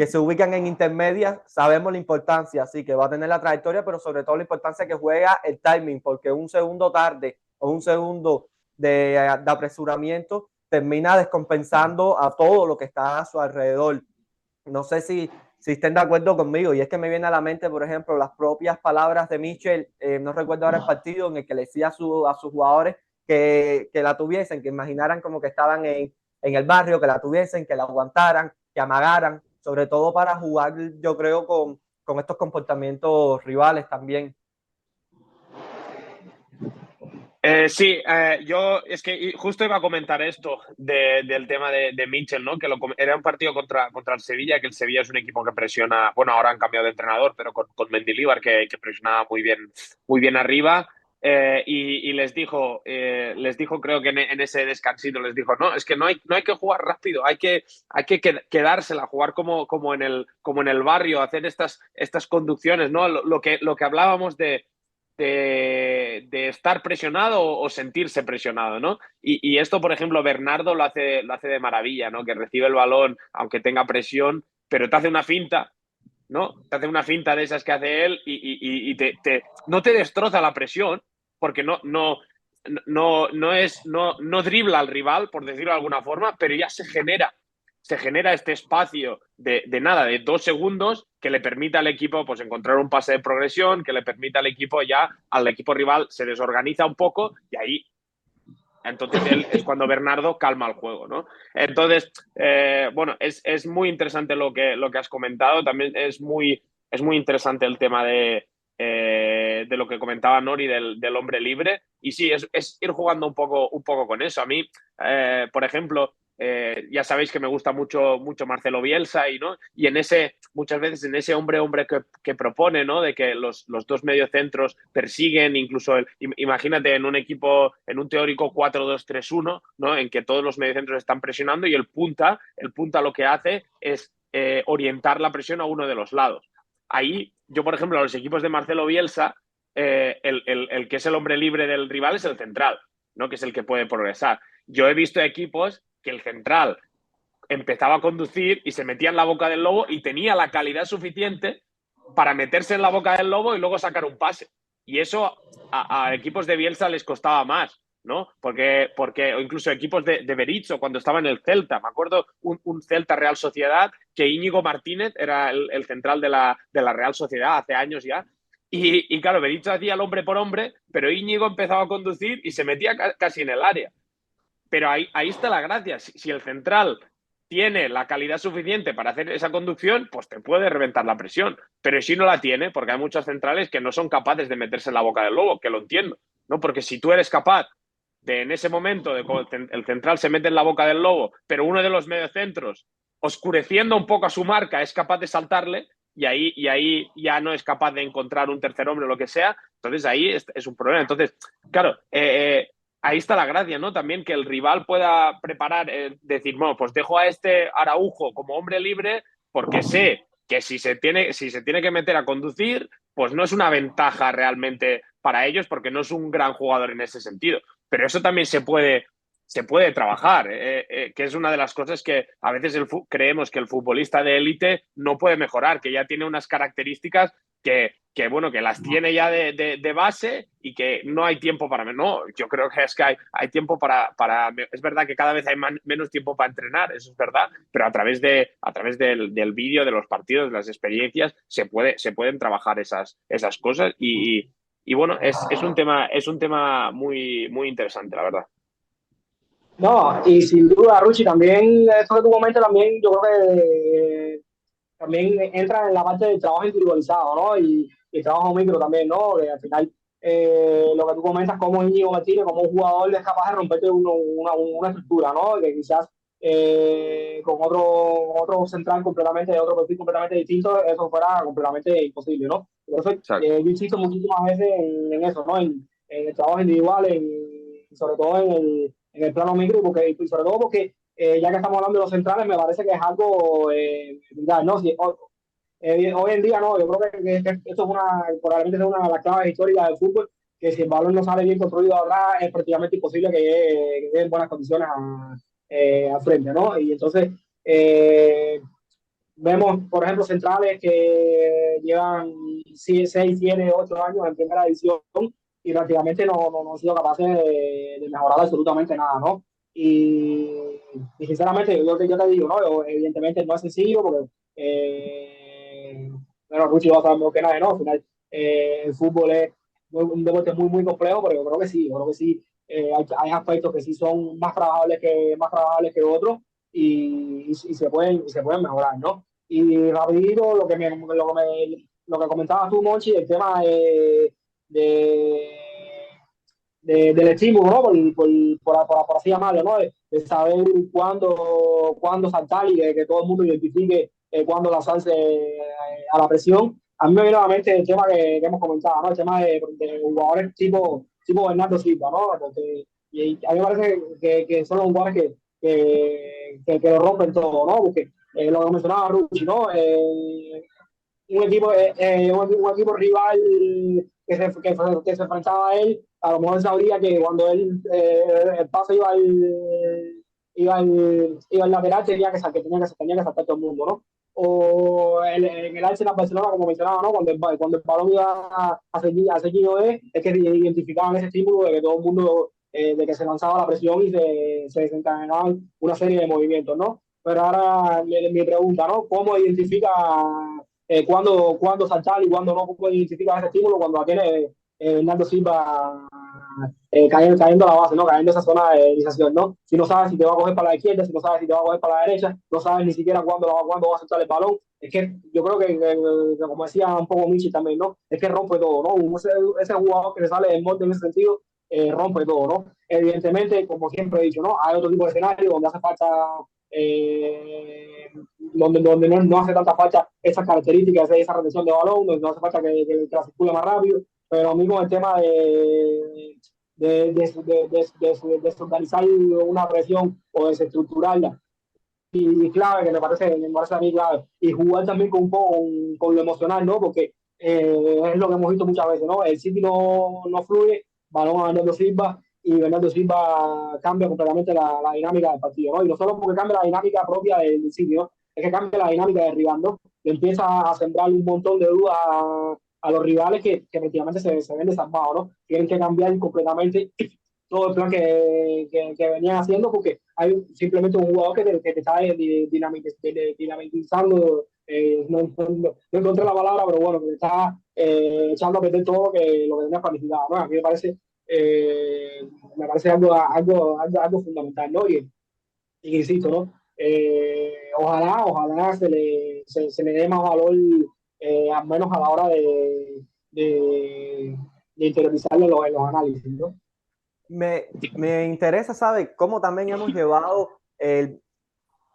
se ubican en intermedias, sabemos la importancia, así que va a tener la trayectoria, pero sobre todo la importancia que juega el timing, porque un segundo tarde o un segundo de apresuramiento termina descompensando a todo lo que está a su alrededor. No sé si estén de acuerdo conmigo, y es que me viene a la mente, por ejemplo, las propias palabras de Mitchell, no recuerdo ahora el partido en el que le decía a sus jugadores que la tuviesen, que imaginaran como que estaban en el barrio, que la tuviesen, que la aguantaran, que amagaran, sobre todo para jugar, yo creo, con estos comportamientos rivales también. Sí, yo es que justo iba a comentar esto del tema de Mitchell, ¿no? Que era un partido contra el Sevilla, que el Sevilla es un equipo que presiona, bueno, ahora han cambiado de entrenador, pero con Mendilibar, que presionaba muy bien arriba. Y les dijo, creo que en ese descansito, les dijo, no, es que no hay que jugar rápido, hay que quedársela, jugar como en el barrio, hacer estas conducciones, ¿no? Lo que hablábamos de estar presionado o sentirse presionado, ¿no? Y esto, por ejemplo, Bernardo lo hace de maravilla, ¿no? Que recibe el balón, aunque tenga presión, pero te hace una finta, ¿no? Te hace una finta de esas que hace él y no te destroza la presión, porque no dribla al rival, por decirlo de alguna forma, pero ya se genera este espacio de 2 segundos que le permita al equipo pues encontrar un pase de progresión, que le permita al equipo rival se desorganiza un poco y ahí entonces es cuando Bernardo calma el juego, ¿no? Entonces, bueno, es muy interesante lo que has comentado. También es muy interesante el tema de lo que comentaba Nori del hombre libre. Y sí, es ir jugando un poco con eso. A mí, por ejemplo, ya sabéis que me gusta mucho Marcelo Bielsa y muchas veces en ese hombre que propone, ¿no? De que los dos mediocentros persiguen, incluso imagínate en un equipo, en un teórico 4-2-3-1, ¿no? En que todos los mediocentros están presionando y el punta lo que hace es orientar la presión a uno de los lados. Ahí, yo, por ejemplo, a los equipos de Marcelo Bielsa, el que es el hombre libre del rival es el central, ¿no? Que es el que puede progresar. Yo he visto equipos que el central empezaba a conducir y se metía en la boca del lobo y tenía la calidad suficiente para meterse en la boca del lobo y luego sacar un pase. Y eso a equipos de Bielsa les costaba más, ¿no? Porque o incluso equipos de Berizzo cuando estaba en el Celta. Me acuerdo un Celta Real Sociedad que Íñigo Martínez era el central de la Real Sociedad hace años ya. Y claro, Berizzo hacía el hombre por hombre, pero Íñigo empezaba a conducir y se metía casi en el área. Pero ahí está la gracia. Si el central tiene la calidad suficiente para hacer esa conducción, pues te puede reventar la presión. Pero si no la tiene, porque hay muchos centrales que no son capaces de meterse en la boca del lobo, que lo entiendo, ¿no? Porque si tú eres capaz de en ese momento, el central se mete en la boca del lobo, pero uno de los mediocentros, oscureciendo un poco a su marca, es capaz de saltarle, y ahí ya no es capaz de encontrar un tercer hombre o lo que sea, entonces ahí es un problema. Entonces, claro, ahí está la gracia, ¿no? También que el rival pueda preparar, decir, bueno, pues dejo a este Araujo como hombre libre porque sé que si se tiene que meter a conducir, pues no es una ventaja realmente para ellos porque no es un gran jugador en ese sentido. Pero eso también se puede trabajar, que es una de las cosas que a veces creemos que el futbolista de élite no puede mejorar, que ya tiene unas características bueno, que las tiene ya de base y que no hay tiempo para... No, yo creo que es que hay tiempo para... Es verdad que cada vez hay menos tiempo para entrenar, eso es verdad, pero a través del vídeo, de los partidos, de las experiencias, se pueden trabajar esas cosas y bueno, es un tema muy, muy interesante, la verdad. No, y sin duda, Ruchi, también eso que tú comentas, también yo creo que también entra en la parte del trabajo individualizado, ¿no? Y trabajo micro también, ¿no? Que al final, lo que tú comentas, como Íñigo Martínez, como un jugador es capaz de romperte una estructura, ¿no? Que quizás con otro central completamente, otro perfil completamente distinto, eso fuera completamente imposible, ¿no? Por eso Exacto. yo insisto muchísimas veces en eso, ¿no? En el trabajo individual, sobre todo en el plano micro, y sobre todo porque ya que estamos hablando de los centrales, me parece que es algo vital, ¿no? Hoy en día no, yo creo que esto es probablemente es una de las claves históricas del fútbol, que si el balón no sale bien construido atrás, es prácticamente imposible que llegue en buenas condiciones al frente, ¿no? Y entonces vemos, por ejemplo, centrales que llevan 6, 7, 8 años en primera división y prácticamente no han sido capaces de mejorar absolutamente nada, ¿no? Y, y sinceramente, yo te digo, ¿no? Evidentemente no es sencillo porque, bueno, Ruchi va a saber mejor que nadie, ¿no? Al final, el fútbol es un deporte muy complejo, pero yo creo que sí, hay aspectos que sí son más trabajables que otros y se pueden mejorar, ¿no? Y rapidito, lo que comentabas tú, Monchi, el tema de, del estímulo, ¿no? Por así llamarlo, ¿no? De saber cuándo saltar y de que todo el mundo identifique cuándo lanzarse a la presión. A mí me viene a la mente el tema que hemos comentado, ¿no? El tema de jugadores tipo Bernardo Silva, ¿no? Porque, y a mí me parece que son los jugadores que lo rompen todo, ¿no? Porque lo que mencionaba Ruchi, ¿no? Un equipo rival que se enfrentaba a él, a lo mejor sabría que cuando el pase iba al lateral tenía que saltar todo el mundo, ¿no? O en el Arsenal Barcelona, como mencionaba, ¿no? Cuando el balón iba a seguido es que identificaban ese estímulo de que todo el mundo, de que se lanzaba la presión y se desencadenaban una serie de movimientos, ¿no? Pero ahora mi pregunta, ¿no? ¿Cómo identifica cuándo saltar y cuándo no puede identificar ese estímulo cuando tiene Bernardo Silva cayendo a la base, ¿no? Cayendo esa zona de iniciación, ¿no? Si no sabes si te va a coger para la izquierda, si no sabes si te va a coger para la derecha, no sabes ni siquiera cuándo va a soltar el balón. Es que yo creo como decía un poco Michi también, ¿no? Es que rompe todo, ¿no? Ese jugador que le sale del molde en ese sentido, rompe todo, ¿no? Evidentemente, como siempre he dicho, ¿no? Hay otro tipo de escenario donde hace falta eh, donde no hace tanta falta esas características, esa retención de balón, donde no hace falta que la circule más rápido, pero a mí con el tema de desorganizar una presión o desestructurarla, y clave, que me parece a mí clave, y jugar también con lo emocional, ¿no? Porque es lo que hemos visto muchas veces, ¿no? El City no fluye, balón a Bernardo Silva, y Bernardo Silva cambia completamente la dinámica del partido, ¿no? Y no solo porque cambia la dinámica propia del City, ¿no? Es que cambia la dinámica del rival, ¿no? Y empieza a sembrar un montón de dudas a los rivales que prácticamente se ven desarmados, ¿no? Tienen que cambiar completamente todo el plan que venían haciendo porque hay simplemente un jugador que te está dinamitizando, no encontré la palabra, pero bueno, que te está echando a perder todo lo que tenía planificado, ¿no? A mí me parece algo fundamental, ¿no? Y insisto, ¿no? Ojalá se le dé más valor, al menos a la hora de interiorizarlo en los análisis, ¿no? Me interesa, ¿sabe? Cómo también hemos llevado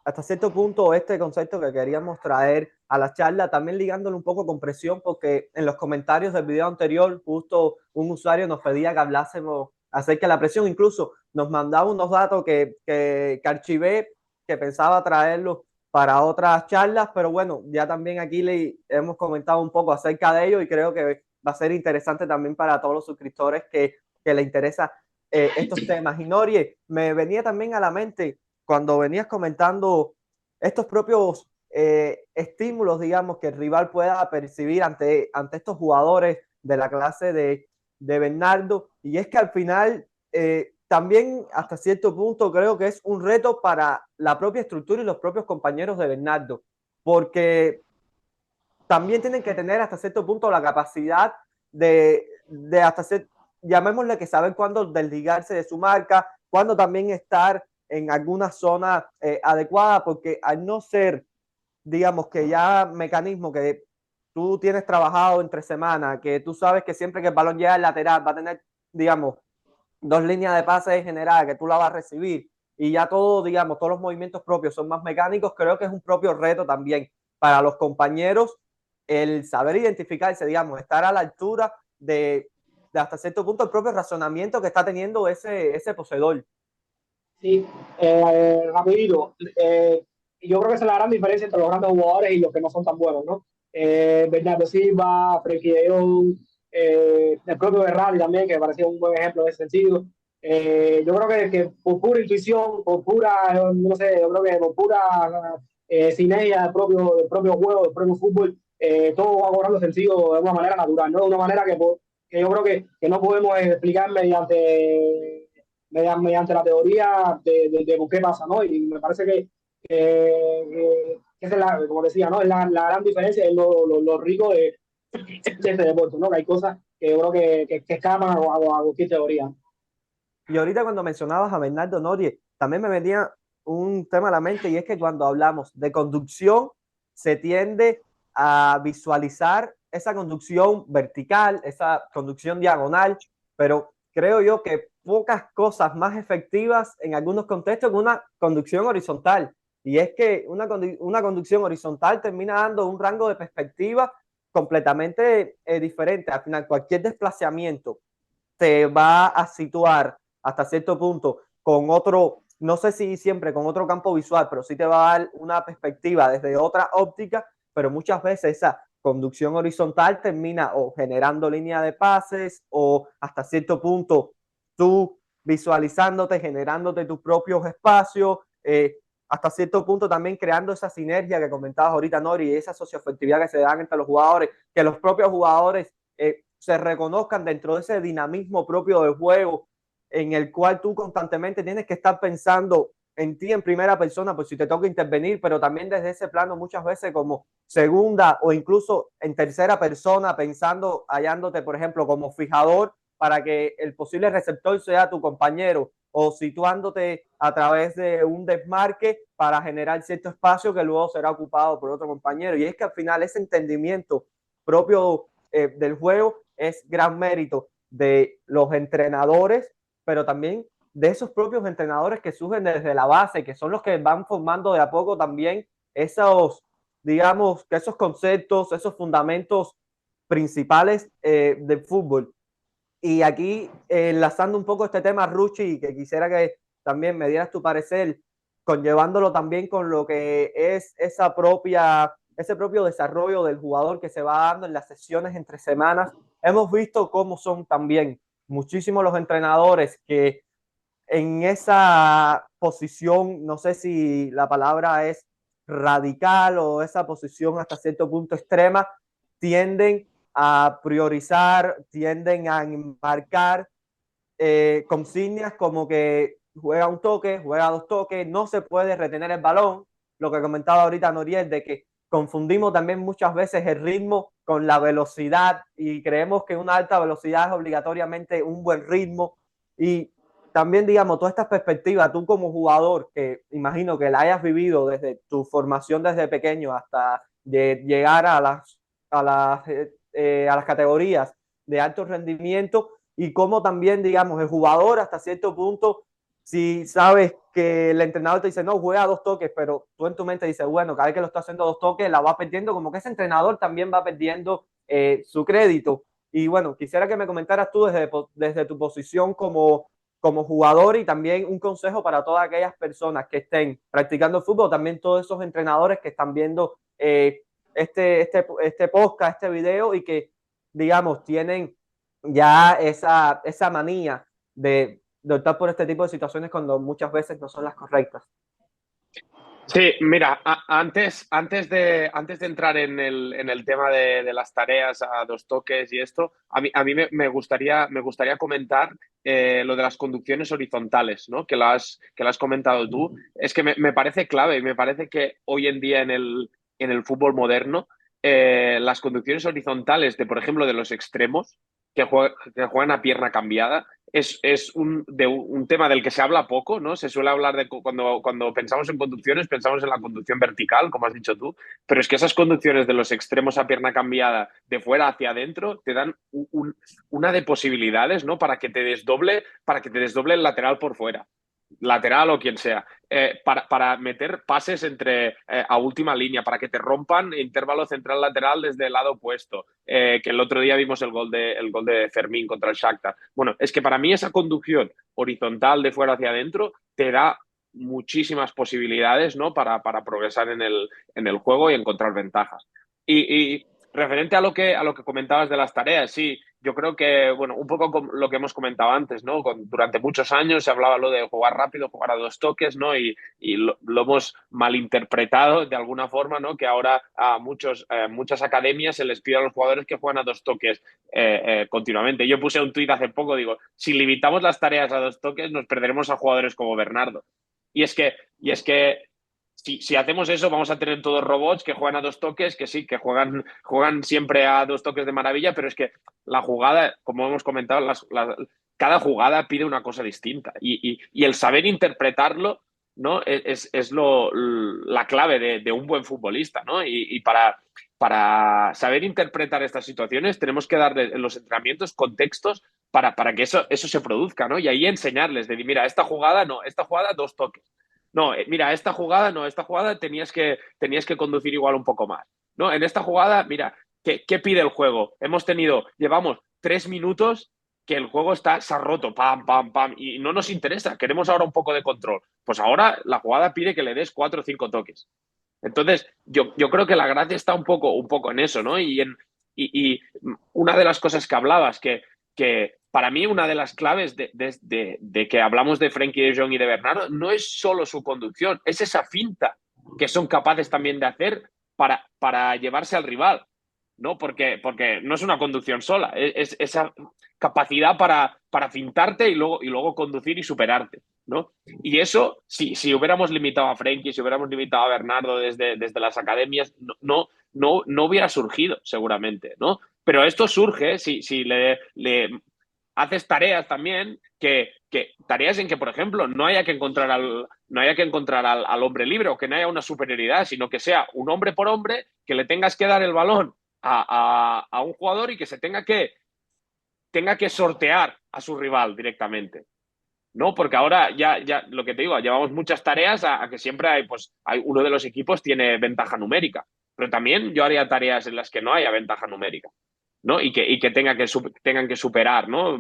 hasta cierto punto este concepto que queríamos traer a la charla, también ligándolo un poco con presión, porque en los comentarios del video anterior, justo un usuario nos pedía que hablásemos acerca de la presión, incluso nos mandaba unos datos que archivé, que pensaba traerlos para otras charlas, pero bueno, ya también aquí le hemos comentado un poco acerca de ello y creo que va a ser interesante también para todos los suscriptores que le interesa estos temas. Y Norie, me venía también a la mente cuando venías comentando estos propios estímulos, digamos, que el rival pueda percibir ante estos jugadores de la clase de Bernardo, y es que al final también hasta cierto punto creo que es un reto para la propia estructura y los propios compañeros de Bernardo, porque también tienen que tener hasta cierto punto la capacidad de hasta ser, llamémosle que saber cuándo desligarse de su marca, cuándo también estar en alguna zona adecuada, porque al no ser, digamos que ya mecanismo que tú tienes trabajado entre semanas, que tú sabes que siempre que el balón llega al lateral va a tener, digamos, dos líneas de pase general que tú la vas a recibir, y ya todo, digamos, todos los movimientos propios son más mecánicos, creo que es un propio reto también para los compañeros el saber identificarse, digamos, estar a la altura de hasta cierto punto el propio razonamiento que está teniendo ese poseedor. Sí, rapidito. Yo creo que esa es la gran diferencia entre los grandes jugadores y los que no son tan buenos, ¿no? Bernardo Silva, Frenkie de Jong, el propio Berratti también, que me parecía un buen ejemplo de ese sentido. Yo creo que por pura intuición, por pura, no sé, yo creo que por pura sinergia del propio juego, del propio fútbol, todo va cobrando sentido de una manera natural, ¿no? De una manera que yo creo que no podemos explicar mediante la teoría de por qué pasa, ¿no? Y me parece que es la, como decía, ¿no? Es la gran diferencia, es lo rico de este deporte, ¿no? Que hay cosas que yo creo que escapan a cualquier teoría. Y ahorita cuando mencionabas a Bernardo Norie, también me venía un tema a la mente y es que cuando hablamos de conducción se tiende a visualizar esa conducción vertical, esa conducción diagonal, pero creo yo que pocas cosas más efectivas en algunos contextos que una conducción horizontal. Y es que una conducción horizontal termina dando un rango de perspectiva completamente diferente. Al final, cualquier desplazamiento te va a situar hasta cierto punto con otro, no sé si siempre con otro campo visual, pero sí te va a dar una perspectiva desde otra óptica, pero muchas veces esa conducción horizontal termina o generando línea de pases o hasta cierto punto tú visualizándote, generándote tus propios espacios, hasta cierto punto también creando esa sinergia que comentabas ahorita, Nori, y esa socioafectividad que se dan entre los jugadores, que los propios jugadores se reconozcan dentro de ese dinamismo propio del juego en el cual tú constantemente tienes que estar pensando en ti en primera persona, pues si te toca intervenir, pero también desde ese plano muchas veces como segunda o incluso en tercera persona, pensando, hallándote, por ejemplo, como fijador para que el posible receptor sea tu compañero o situándote a través de un desmarque para generar cierto espacio que luego será ocupado por otro compañero. Y es que al final ese entendimiento propio del juego es gran mérito de los entrenadores, pero también de esos propios entrenadores que surgen desde la base, que son los que van formando de a poco también esos, digamos, esos conceptos, esos fundamentos principales del fútbol. Y aquí, enlazando un poco este tema, Ruchi, que quisiera que también me dieras tu parecer, conllevándolo también con lo que es ese propio desarrollo del jugador que se va dando en las sesiones entre semanas. Hemos visto cómo son también muchísimos los entrenadores que en esa posición, no sé si la palabra es radical o esa posición hasta cierto punto extrema, tienden a priorizar, tienden a marcar consignas como que juega un toque, juega dos toques, no se puede retener el balón, lo que comentaba ahorita Noriel, de que confundimos también muchas veces el ritmo con la velocidad y creemos que una alta velocidad es obligatoriamente un buen ritmo y también, digamos, todas estas perspectivas, tú como jugador, que imagino que la hayas vivido desde tu formación desde pequeño hasta de llegar a las categorías de alto rendimiento, y cómo también, digamos, el jugador hasta cierto punto, si sabes que el entrenador te dice, no, juega dos toques, pero tú en tu mente dices, bueno, cada vez que lo está haciendo dos toques, la va perdiendo, como que ese entrenador también va perdiendo su crédito. Y bueno, quisiera que me comentaras tú desde tu posición como jugador y también un consejo para todas aquellas personas que estén practicando fútbol, también todos esos entrenadores que están viendo este podcast, este video y que, digamos, tienen ya esa manía de optar por este tipo de situaciones cuando muchas veces no son las correctas. Sí, mira, antes de entrar en el tema de las tareas a dos toques y esto, a mí me gustaría comentar lo de las conducciones horizontales, ¿no? Que lo has comentado tú. Es que me parece clave y me parece que hoy en día en el fútbol moderno, las conducciones horizontales de, por ejemplo, de los extremos que juegan a pierna cambiada, es un tema del que se habla poco, ¿no? Se suele hablar de cuando pensamos en conducciones, pensamos en la conducción vertical, como has dicho tú, pero es que esas conducciones de los extremos a pierna cambiada, de fuera hacia adentro, te dan una de posibilidades, ¿no? Para que te desdoble el lateral por fuera. lateral o quien sea, para meter pases a última línea, para que te rompan intervalo central-lateral desde el lado opuesto, que el otro día vimos el gol de Fermín contra el Shakhtar. Bueno, es que para mí esa conducción horizontal de fuera hacia adentro te da muchísimas posibilidades, ¿no? para progresar en el juego y encontrar ventajas. Y referente a lo que comentabas de las tareas, sí, yo creo que, bueno, un poco con lo que hemos comentado antes, ¿no? Durante muchos años se hablaba lo de jugar rápido, jugar a 2 toques, ¿no? Y lo hemos malinterpretado de alguna forma, ¿no? Que ahora a muchas academias se les pide a los jugadores que juegan a 2 toques continuamente. Yo puse un tuit hace poco, digo, si limitamos las tareas a 2 toques, nos perderemos a jugadores como Bernardo. Y es que si hacemos eso, vamos a tener todos robots que juegan a 2 toques, que sí, que juegan siempre a 2 toques de maravilla, pero es que la jugada, como hemos comentado, cada jugada pide una cosa distinta. Y el saber interpretarlo, ¿no? Es la clave de un buen futbolista, ¿no? Y para saber interpretar estas situaciones, tenemos que darle en los entrenamientos contextos para que eso se produzca, ¿no? Y ahí enseñarles, de mira, esta jugada no, esta jugada 2 toques. No, mira, esta jugada no, esta jugada tenías que conducir igual un poco más. No, en esta jugada, mira, ¿qué pide el juego? Llevamos 3 minutos que el juego se ha roto, pam, pam, pam, y no nos interesa, queremos ahora un poco de control. Pues ahora la jugada pide que le des 4 o 5 toques. Entonces, yo creo que la gracia está un poco en eso, ¿no? Y una de las cosas que hablabas, que para mí una de las claves de que hablamos de Frenkie de Jong y de Bernardo no es solo su conducción, es esa finta que son capaces también de hacer para llevarse al rival, ¿no? Porque no es una conducción sola, es esa capacidad para fintarte y luego conducir y superarte, ¿no? Y eso, si hubiéramos limitado a Frenkie, si hubiéramos limitado a Bernardo desde las academias, no hubiera surgido seguramente, ¿no? Pero esto surge si le haces tareas también, tareas en que, por ejemplo, no haya que encontrar al hombre libre o que no haya una superioridad, sino que sea un hombre por hombre, que le tengas que dar el balón a un jugador y que se tenga que sortear a su rival directamente. ¿No? Porque ahora ya lo que te digo, llevamos muchas tareas a que siempre hay uno de los equipos tiene ventaja numérica, pero también yo haría tareas en las que no haya ventaja numérica, ¿no? Y que tengan que superar, ¿no?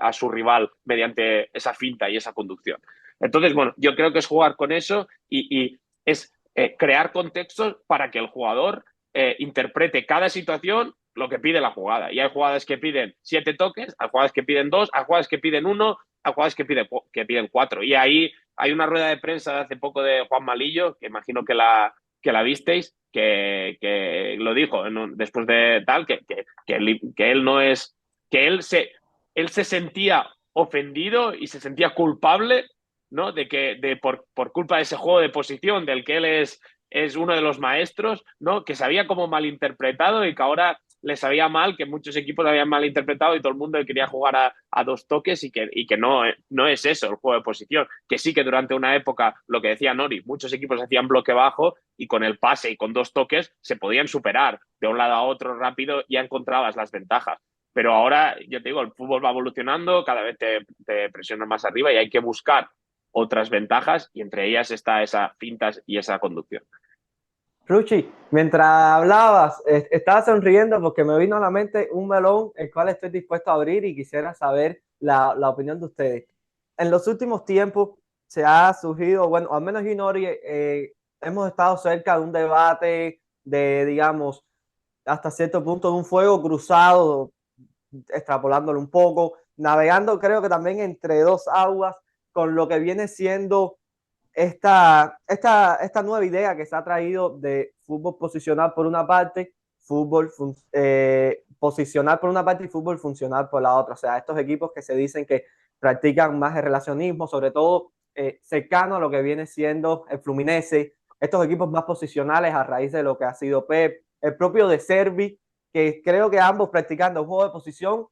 A su rival mediante esa finta y esa conducción. Entonces, bueno, yo creo que es jugar con eso y es crear contextos para que el jugador interprete cada situación lo que pide la jugada. Y hay jugadas que piden 7 toques, hay jugadas que piden 2, hay jugadas que piden 1, hay jugadas que piden 4. Y ahí hay una rueda de prensa de hace poco de Juan Malillo, que imagino que la visteis, que lo dijo después de tal, que él no es, que él se sentía ofendido y se sentía culpable, ¿no? Por culpa de ese juego de posición del que él es uno de los maestros, ¿no? Que se había como malinterpretado y que ahora le sabía mal, que muchos equipos habían malinterpretado y todo el mundo quería jugar a 2 toques y que no es eso el juego de posición. Que sí que durante una época, lo que decía Nori, muchos equipos hacían bloque bajo y con el pase y con 2 toques se podían superar de un lado a otro rápido y ya encontrabas las ventajas. Pero ahora, yo te digo, el fútbol va evolucionando, cada vez te presionan más arriba y hay que buscar otras ventajas y entre ellas está esa fintas y esa conducción. Ruchi, mientras hablabas, estaba sonriendo porque me vino a la mente un melón el cual estoy dispuesto a abrir y quisiera saber la opinión de ustedes. En los últimos tiempos se ha surgido, bueno, al menos yo y Nori hemos estado cerca de un debate de, digamos, hasta cierto punto de un fuego cruzado, extrapolándolo un poco, navegando creo que también entre dos aguas con lo que viene siendo esta nueva idea que se ha traído de fútbol posicional por una parte, posicional por una parte y fútbol funcional por la otra. O sea, estos equipos que se dicen que practican más el relacionismo, sobre todo cercano a lo que viene siendo el Fluminense, estos equipos más posicionales a raíz de lo que ha sido Pep, el propio de Servi, que creo que ambos practicando el juego de posición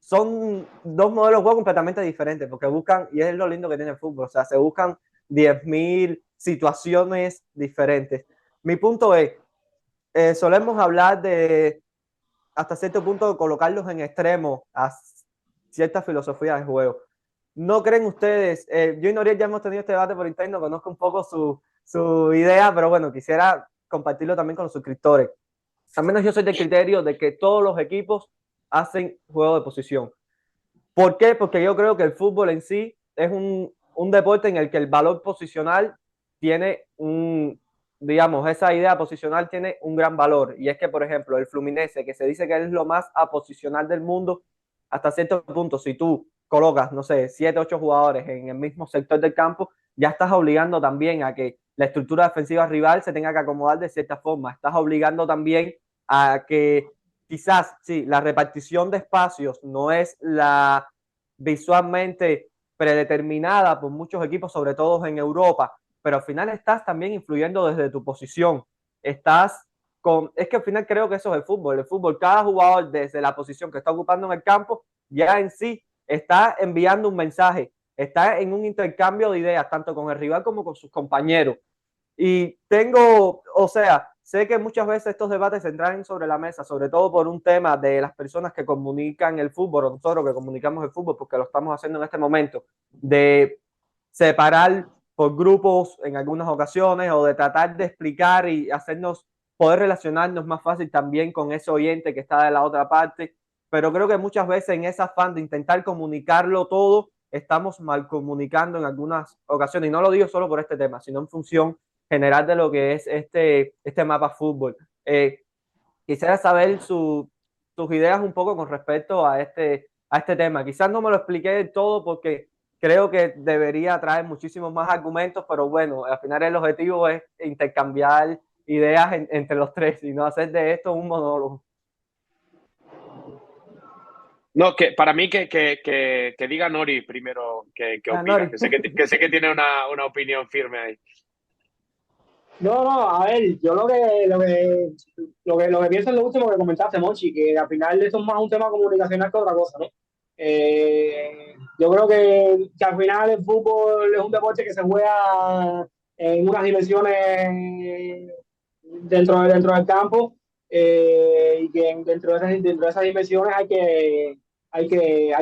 son dos modelos de juego completamente diferentes, porque buscan, y es lo lindo que tiene el fútbol, o sea, se buscan 10.000 situaciones diferentes. Mi punto es, solemos hablar de, hasta cierto punto, de colocarlos en extremo a cierta filosofía de juego. ¿no creen ustedes? Yo y Noriel ya hemos tenido este debate por interno, conozco un poco su idea, pero bueno, quisiera compartirlo también con los suscriptores. Al menos yo soy del criterio de que todos los equipos hacen juego de posición. ¿Por qué? Porque yo creo que el fútbol en sí es un deporte en el que el valor posicional tiene digamos, esa idea posicional tiene un gran valor. Y es que, por ejemplo, el Fluminense, que se dice que es lo más aposicional del mundo, hasta cierto punto, si tú colocas, no sé, 7, 8 jugadores en el mismo sector del campo, ya estás obligando también a que la estructura defensiva rival se tenga que acomodar de cierta forma. Estás obligando también a que quizás, sí, la repartición de espacios no es la visualmente predeterminada por muchos equipos, sobre todo en Europa, pero al final estás también influyendo desde tu posición. Estás es que al final creo que eso es el fútbol. El fútbol, cada jugador desde la posición que está ocupando en el campo, ya en sí está enviando un mensaje, está en un intercambio de ideas, tanto con el rival como con sus compañeros. Y tengo, o sea, sé que muchas veces estos debates se traen sobre la mesa, sobre todo por un tema de las personas que comunican el fútbol, o nosotros que comunicamos el fútbol, porque lo estamos haciendo en este momento, de separar por grupos en algunas ocasiones o de tratar de explicar y hacernos poder relacionarnos más fácil también con ese oyente que está de la otra parte. Pero creo que muchas veces en ese afán de intentar comunicarlo todo, estamos mal comunicando en algunas ocasiones. Y no lo digo solo por este tema, sino en función general de lo que es este mapa fútbol. Quisiera saber sus ideas un poco con respecto a este tema. Quizás no me lo expliqué del todo porque creo que debería traer muchísimos más argumentos, pero bueno, al final el objetivo es intercambiar ideas entre los tres y no hacer de esto un monólogo. No, que para mí que diga Nori primero que opina, Nori. que sé que tiene una opinión firme ahí. No, a ver, yo lo que pienso es lo último que comentaste, Mochi, que al final esto es más un tema comunicacional que otra cosa, ¿no? Yo creo que al final el fútbol es un deporte que se juega en unas dimensiones dentro del campo, y que dentro de esas dimensiones hay que hay que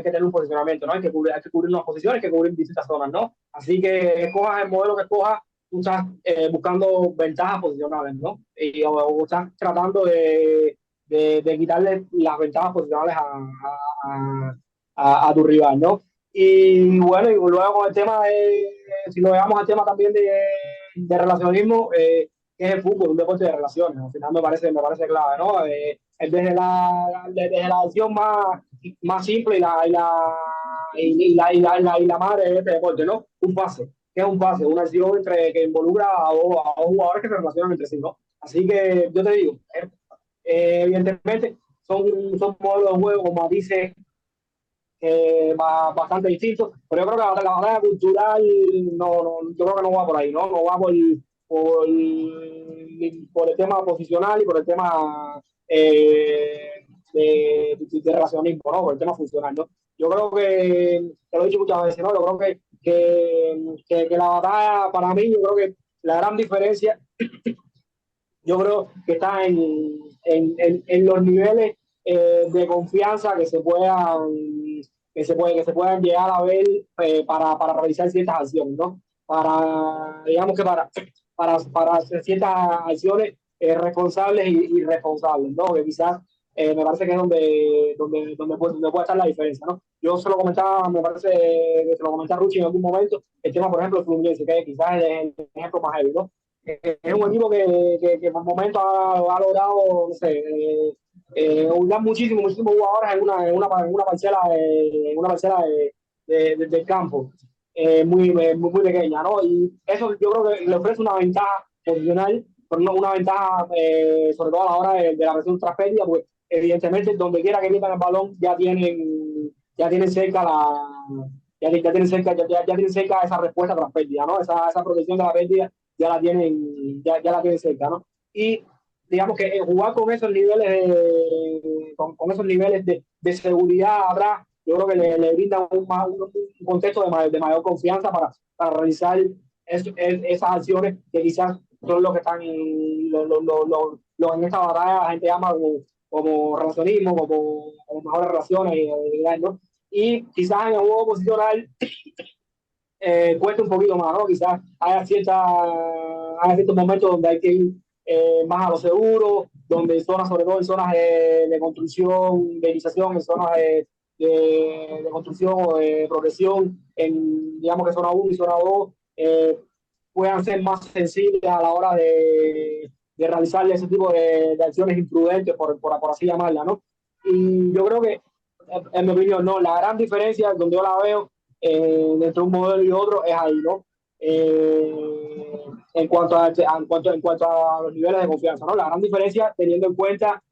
tener un posicionamiento, ¿no? Hay que cubrir unas posiciones, hay que cubrir distintas zonas, ¿no? Así que escojas el modelo que escojas, tú estás buscando ventajas posicionales, ¿no? O estás tratando de quitarle las ventajas posicionales a tu rival, ¿no? Y bueno, y luego con el tema si lo veamos al tema también de relacionismo, que es el fútbol, un deporte de relaciones. Al final me parece clave, ¿no? Desde la acción más simple y la madre de este deporte, ¿no? Un pase. ¿Qué es un pase? Una acción que involucra a dos jugadores que se relacionan entre sí, ¿no? Así que yo te digo, evidentemente son modelos de juego con matices bastante distintos, pero yo creo que la batalla cultural yo creo que no va por ahí, ¿no? No va por, por el tema posicional y por el tema de relacionismo, ¿no? Por el tema funcional, ¿no? Yo creo te lo he dicho muchas veces, ¿no? Yo creo que la batalla, para mí, yo creo que la gran diferencia, yo creo que está en los niveles de confianza que se puedan llegar a ver para realizar ciertas acciones, ¿no? Digamos que para hacer ciertas acciones responsables y irresponsables, ¿no? Que quizás me parece que es donde puede estar la diferencia, ¿no? Yo se lo comentaba, me parece que se lo comenté a Ruchi en algún momento, el tema, por ejemplo, del Fluminense, que quizás es el ejemplo más heavy, ¿no? Es un equipo que por momentos ha logrado, no sé, unir muchísimos jugadores en una parcela del campo, muy pequeña, ¿no? Y eso yo creo que le ofrece una ventaja posicional, pero no una ventaja, sobre todo a la hora de la presión trasferida, pues evidentemente donde quiera que metan el balón ya tienen cerca esa respuesta tras pérdida, ¿no? Esa protección de la pérdida ya la tienen cerca, ¿no? Y digamos que jugar con esos niveles de seguridad atrás, yo creo que le brinda un contexto de mayor confianza para realizar esas acciones que quizás son lo que están en esta batalla la gente llama como relacionismo, como mejores relaciones, ¿no? y quizás en el juego posicional cuesta un poquito más, ¿no? Quizás haya ciertos momentos donde hay que ir más a lo seguro, donde zonas, sobre todo en zonas de construcción, de iniciación, en zonas de construcción o de progresión, en digamos que zona 1 y zona 2, puedan ser más sensibles a la hora de realizar ese tipo de acciones imprudentes, por así llamarla, ¿no? Y yo creo que, en mi opinión, no, la gran diferencia donde yo la veo entre un modelo y otro es ahí, ¿no? En cuanto a los niveles de confianza, ¿no? La gran diferencia teniendo en cuenta,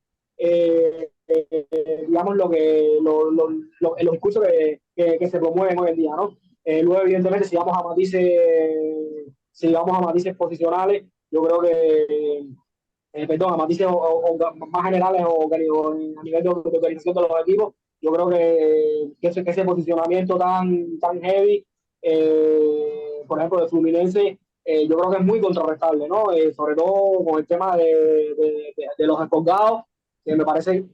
digamos, los discursos que se promueven hoy en día, ¿no? Luego, evidentemente, si vamos a matices posicionales, yo creo que, perdón, a matices más generales a nivel de organización de los equipos, yo creo que ese posicionamiento tan heavy, por ejemplo, de Fluminense, yo creo que es muy contrarrestable, ¿no? Sobre todo con el tema de los descolgados, que me parece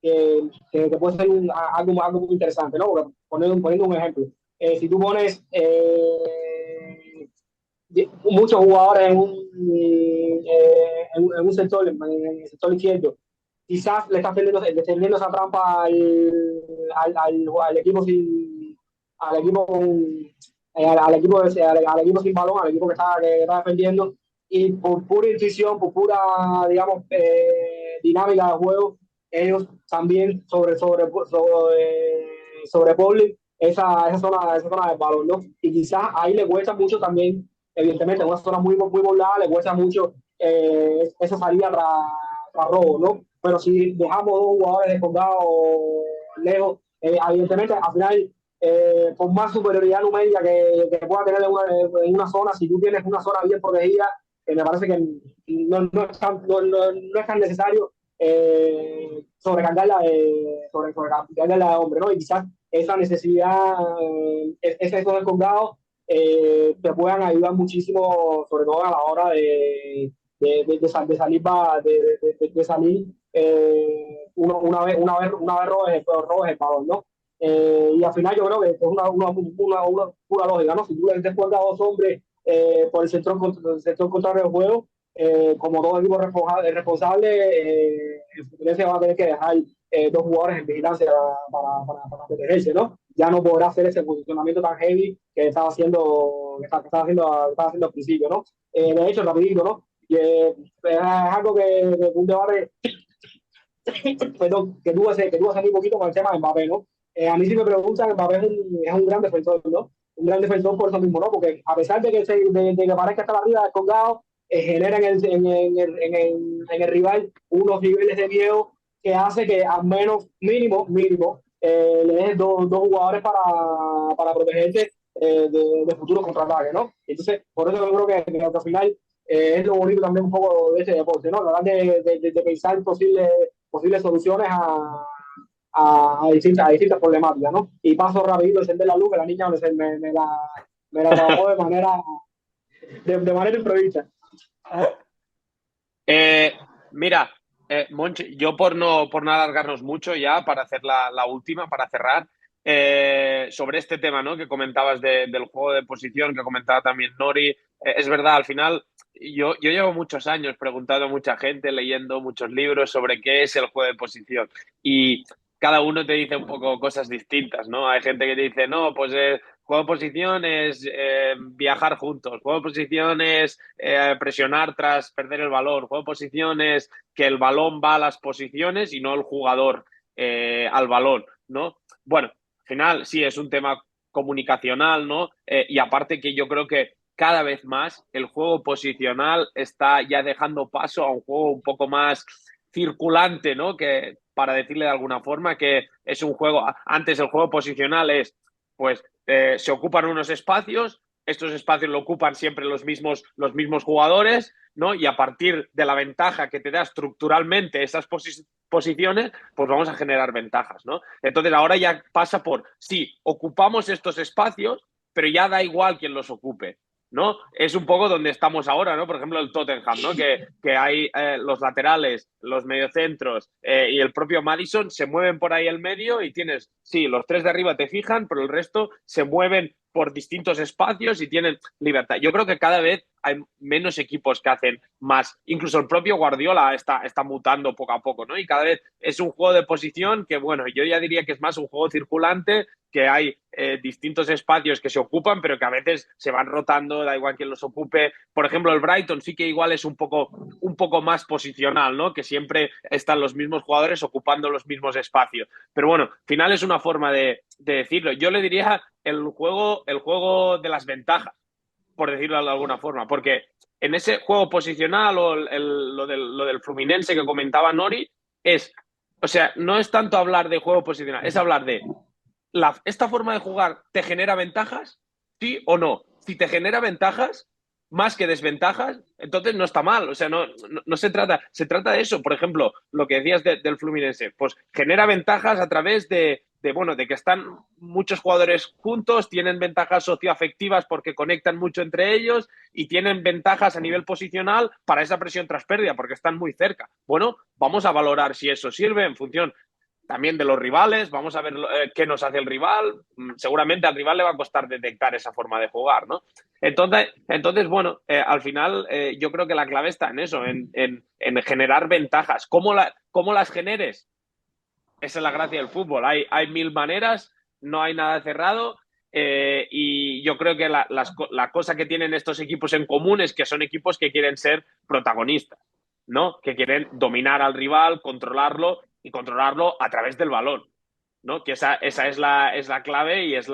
que puede ser algo muy interesante, ¿no? Porque poniendo un ejemplo, si tú pones muchos jugadores en un sector, en el sector izquierdo, quizás le estás tendiendo esa trampa al equipo al equipo al equipo sin balón, al equipo que está defendiendo, y por pura intuición, por pura, digamos, dinámica de juego, ellos también sobrepoblen esa zona del balón, ¿no? Y quizás ahí le cuesta mucho también, evidentemente, en una zona muy, muy poblada, le cuesta mucho esa salida tras robo, ¿no? Pero si dejamos dos jugadores descolgados lejos, evidentemente, al final, por más superioridad numérica que pueda tener en una zona, si tú tienes una zona bien protegida, me parece que no es tan necesario sobrecargarla de hombre, ¿no? Y quizás esa necesidad, esos descolgados, te puedan ayudar muchísimo, sobre todo a la hora de salir, una vez robes el balón, ¿no? Y al final yo creo que es una pura lógica, ¿no? Si tú le descuentas a dos hombres el sector contrario del juego, como todo equipo responsable, el Fluminense va a tener que dejar dos jugadores en vigilancia para protegerse, ¿no? Ya no podrá hacer ese posicionamiento tan heavy que estaba haciendo al principio, ¿no? De hecho, rapidito, ¿no? Es algo que un debate, perdón, que tuvo hace muy poquito con el tema de Mbappé, ¿no? A mí sí me preguntan, Mbappé es un gran defensor, ¿no? Un gran defensor por eso mismo, ¿no? Porque a pesar de que parezca estar arriba del colgado, genera en el rival unos niveles de miedo que hace que al menos mínimo, le dejes dos jugadores para protegerte de futuros contraataques, ¿no? Entonces, por eso yo creo que al final es lo bonito también un poco de este deporte, ¿no? Tratar de pensar posibles soluciones a distintas problemáticas, ¿no? Y paso rapidito a encender la luz, que la niña me la trabajó de manera imprevista. Mira, Monchi, yo por no alargarnos mucho ya, para hacer la última, para cerrar, sobre este tema, ¿no? Que comentabas del juego de posición, que comentaba también Nori. Es verdad, al final, yo llevo muchos años preguntando a mucha gente, leyendo muchos libros sobre qué es el juego de posición. Y cada uno te dice un poco cosas distintas, ¿no? Hay gente que te dice, no, pues juego de posición es viajar juntos, juego de posición es presionar tras perder el balón, juego de posición es que el balón va a las posiciones y no el jugador al balón, ¿no? Bueno, al final sí es un tema comunicacional, ¿no? Y aparte que yo creo que cada vez más el juego posicional está ya dejando paso a un juego un poco más circulante, ¿no? Que, para decirle de alguna forma, que es un juego, antes el juego posicional es, pues, se ocupan unos espacios, estos espacios lo ocupan siempre los mismos jugadores, ¿no? Y a partir de la ventaja que te da estructuralmente esas posiciones, pues vamos a generar ventajas, ¿no? Entonces ahora ya pasa por, sí, ocupamos estos espacios, pero ya da igual quién los ocupe. ¿no? Es un poco donde estamos ahora, ¿no? Por ejemplo, el Tottenham, ¿no? Que hay los laterales, los mediocentros y el propio Maddison se mueven por ahí el medio y tienes, sí, los tres de arriba te fijan, pero el resto se mueven por distintos espacios y tienen libertad. Yo creo que cada vez hay menos equipos que hacen más. Incluso el propio Guardiola está mutando poco a poco, ¿no? Y cada vez es un juego de posición que, bueno, yo ya diría que es más un juego circulante, que hay distintos espacios que se ocupan, pero que a veces se van rotando, da igual quién los ocupe. Por ejemplo, el Brighton sí que igual es un poco más posicional, ¿no? Que siempre están los mismos jugadores ocupando los mismos espacios. Pero bueno, al final es una forma de decirlo. Yo le diría el juego de las ventajas, por decirlo de alguna forma, porque en ese juego posicional o lo del Fluminense que comentaba Nori, o sea, no es tanto hablar de juego posicional, es hablar de esta forma de jugar te genera ventajas, sí o no. Si te genera ventajas más que desventajas, entonces no está mal. O sea, no se trata de eso. Por ejemplo, lo que decías del Fluminense, pues genera ventajas a través bueno, de que están muchos jugadores juntos, tienen ventajas socioafectivas porque conectan mucho entre ellos y tienen ventajas a nivel posicional para esa presión tras pérdida porque están muy cerca. Bueno, vamos a valorar si eso sirve en función también de los rivales, vamos a ver qué nos hace el rival, seguramente al rival le va a costar detectar esa forma de jugar, ¿no? Entonces bueno, al final yo creo que la clave está en eso, en generar ventajas. ¿Cómo las generes? Esa es la gracia del fútbol, hay mil maneras, no hay nada cerrado y yo creo que la cosa que tienen estos equipos en común es que son equipos que quieren ser protagonistas, ¿no? Que quieren dominar al rival, controlarlo y controlarlo a través del balón, ¿no? Que esa es la clave y es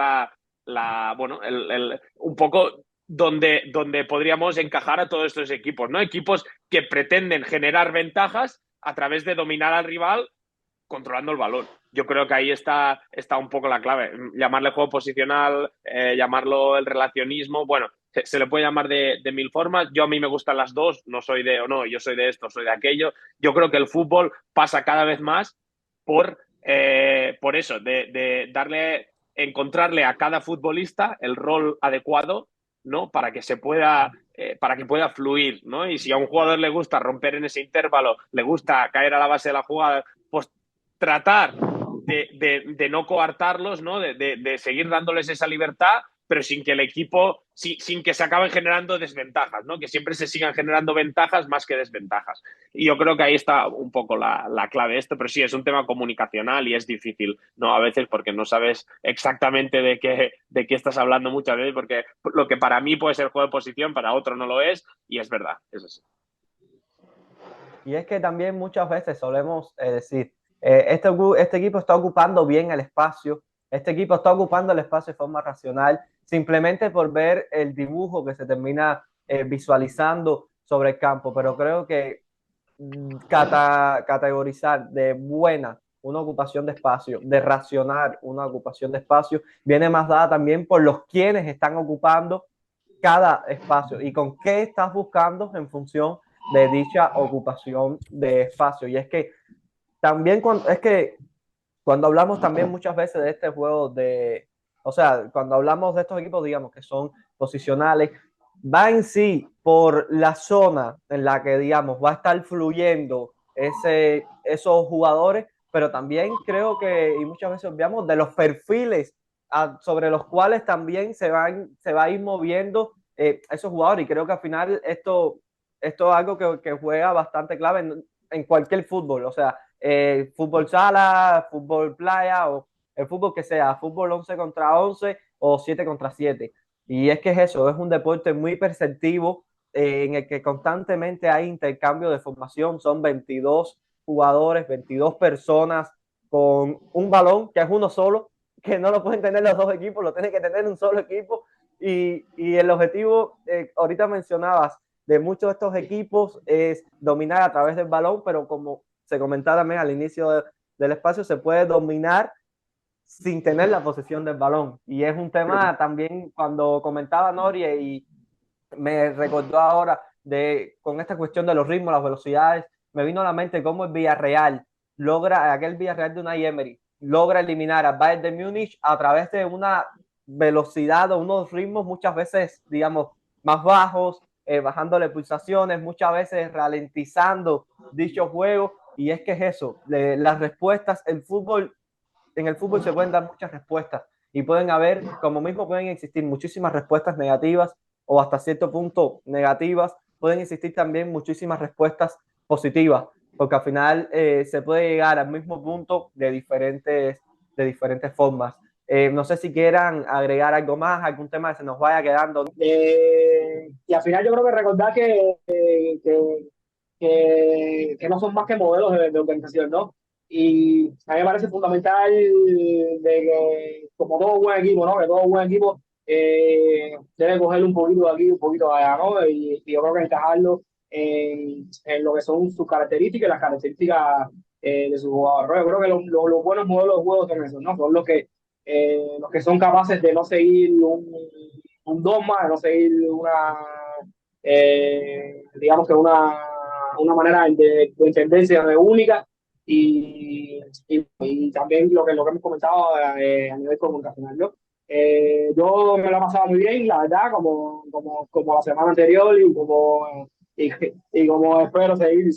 bueno, un poco donde podríamos encajar a todos estos equipos, ¿no? Equipos que pretenden generar ventajas a través de dominar al rival controlando el balón. Yo creo que ahí está un poco la clave. Llamarle juego posicional, llamarlo el relacionismo, bueno, se le puede llamar de mil formas. Yo a mí me gustan las dos, no soy de, o no, yo soy de esto, soy de aquello. Yo creo que el fútbol pasa cada vez más por eso, de darle, encontrarle a cada futbolista el rol adecuado, ¿no? Para que pueda fluir, ¿no? Y si a un jugador le gusta romper en ese intervalo, le gusta caer a la base de la jugada, pues tratar de no coartarlos, ¿no? De seguir dándoles esa libertad, pero sin que el equipo, sin que se acaben generando desventajas, ¿no? Que siempre se sigan generando ventajas más que desventajas. Y yo creo que ahí está un poco la clave de esto, pero sí, es un tema comunicacional y es difícil, ¿no? A veces porque no sabes exactamente de qué estás hablando muchas veces, porque lo que para mí puede ser juego de posición, para otro no lo es, y es verdad, es así. Y es que también muchas veces solemos decir, este equipo está ocupando bien el espacio, este equipo está ocupando el espacio de forma racional, simplemente por ver el dibujo que se termina visualizando sobre el campo. Pero creo que categorizar de buena una ocupación de espacio, de racional una ocupación de espacio, viene más dada también por los quienes están ocupando cada espacio y con qué estás buscando en función de dicha ocupación de espacio. Y es que también cuando hablamos también muchas veces de este juego o sea, cuando hablamos de estos equipos, digamos, que son posicionales, va en sí por la zona en la que, digamos, va a estar fluyendo esos jugadores, pero también creo que, y muchas veces olvidamos, de los perfiles sobre los cuales también se va a ir moviendo esos jugadores. Y creo que al final esto es algo que juega bastante clave en cualquier fútbol, o sea, fútbol sala, fútbol playa o el fútbol que sea, fútbol 11 contra 11 o 7 contra 7. Y es que es eso, es un deporte muy perceptivo en el que constantemente hay intercambio de formación, son 22 jugadores, 22 personas con un balón que es uno solo, que no lo pueden tener los dos equipos, lo tiene que tener un solo equipo. Y el objetivo, ahorita mencionabas, de muchos de estos equipos es dominar a través del balón, pero como se comentaba también al inicio del espacio, se puede dominar sin tener la posesión del balón. Y es un tema también cuando comentaba Norie y me recordó ahora con esta cuestión de los ritmos, las velocidades, me vino a la mente cómo el Villarreal aquel Villarreal de Unai Emery, logra eliminar al Bayern de Múnich a través de una velocidad o unos ritmos muchas veces, digamos, más bajos, bajándole pulsaciones, muchas veces ralentizando dicho juego. Y es que es eso, las respuestas, en el fútbol se pueden dar muchas respuestas y pueden haber, como mismo pueden existir muchísimas respuestas negativas o hasta cierto punto negativas, pueden existir también muchísimas respuestas positivas, porque al final se puede llegar al mismo punto de diferentes formas. No sé si quieran agregar algo más, algún tema que se nos vaya quedando. Y al final yo creo que recordar que no son más que modelos de organización, ¿no? Y a mí me parece fundamental de que, como todo buen equipo, ¿no? Que todo buen equipo debe coger un poquito de aquí, un poquito de allá, ¿no? Y yo creo que encajarlo en lo que son sus características y las características de sus jugadores. Yo creo que los buenos modelos de juego son esos, ¿no? Son los que son capaces de no seguir un dogma, de no seguir digamos que una manera de entenderse única y también lo que hemos comentado a nivel comunicacional, ¿no? Yo me lo he pasado muy bien, la verdad, como la semana anterior y, y como espero seguir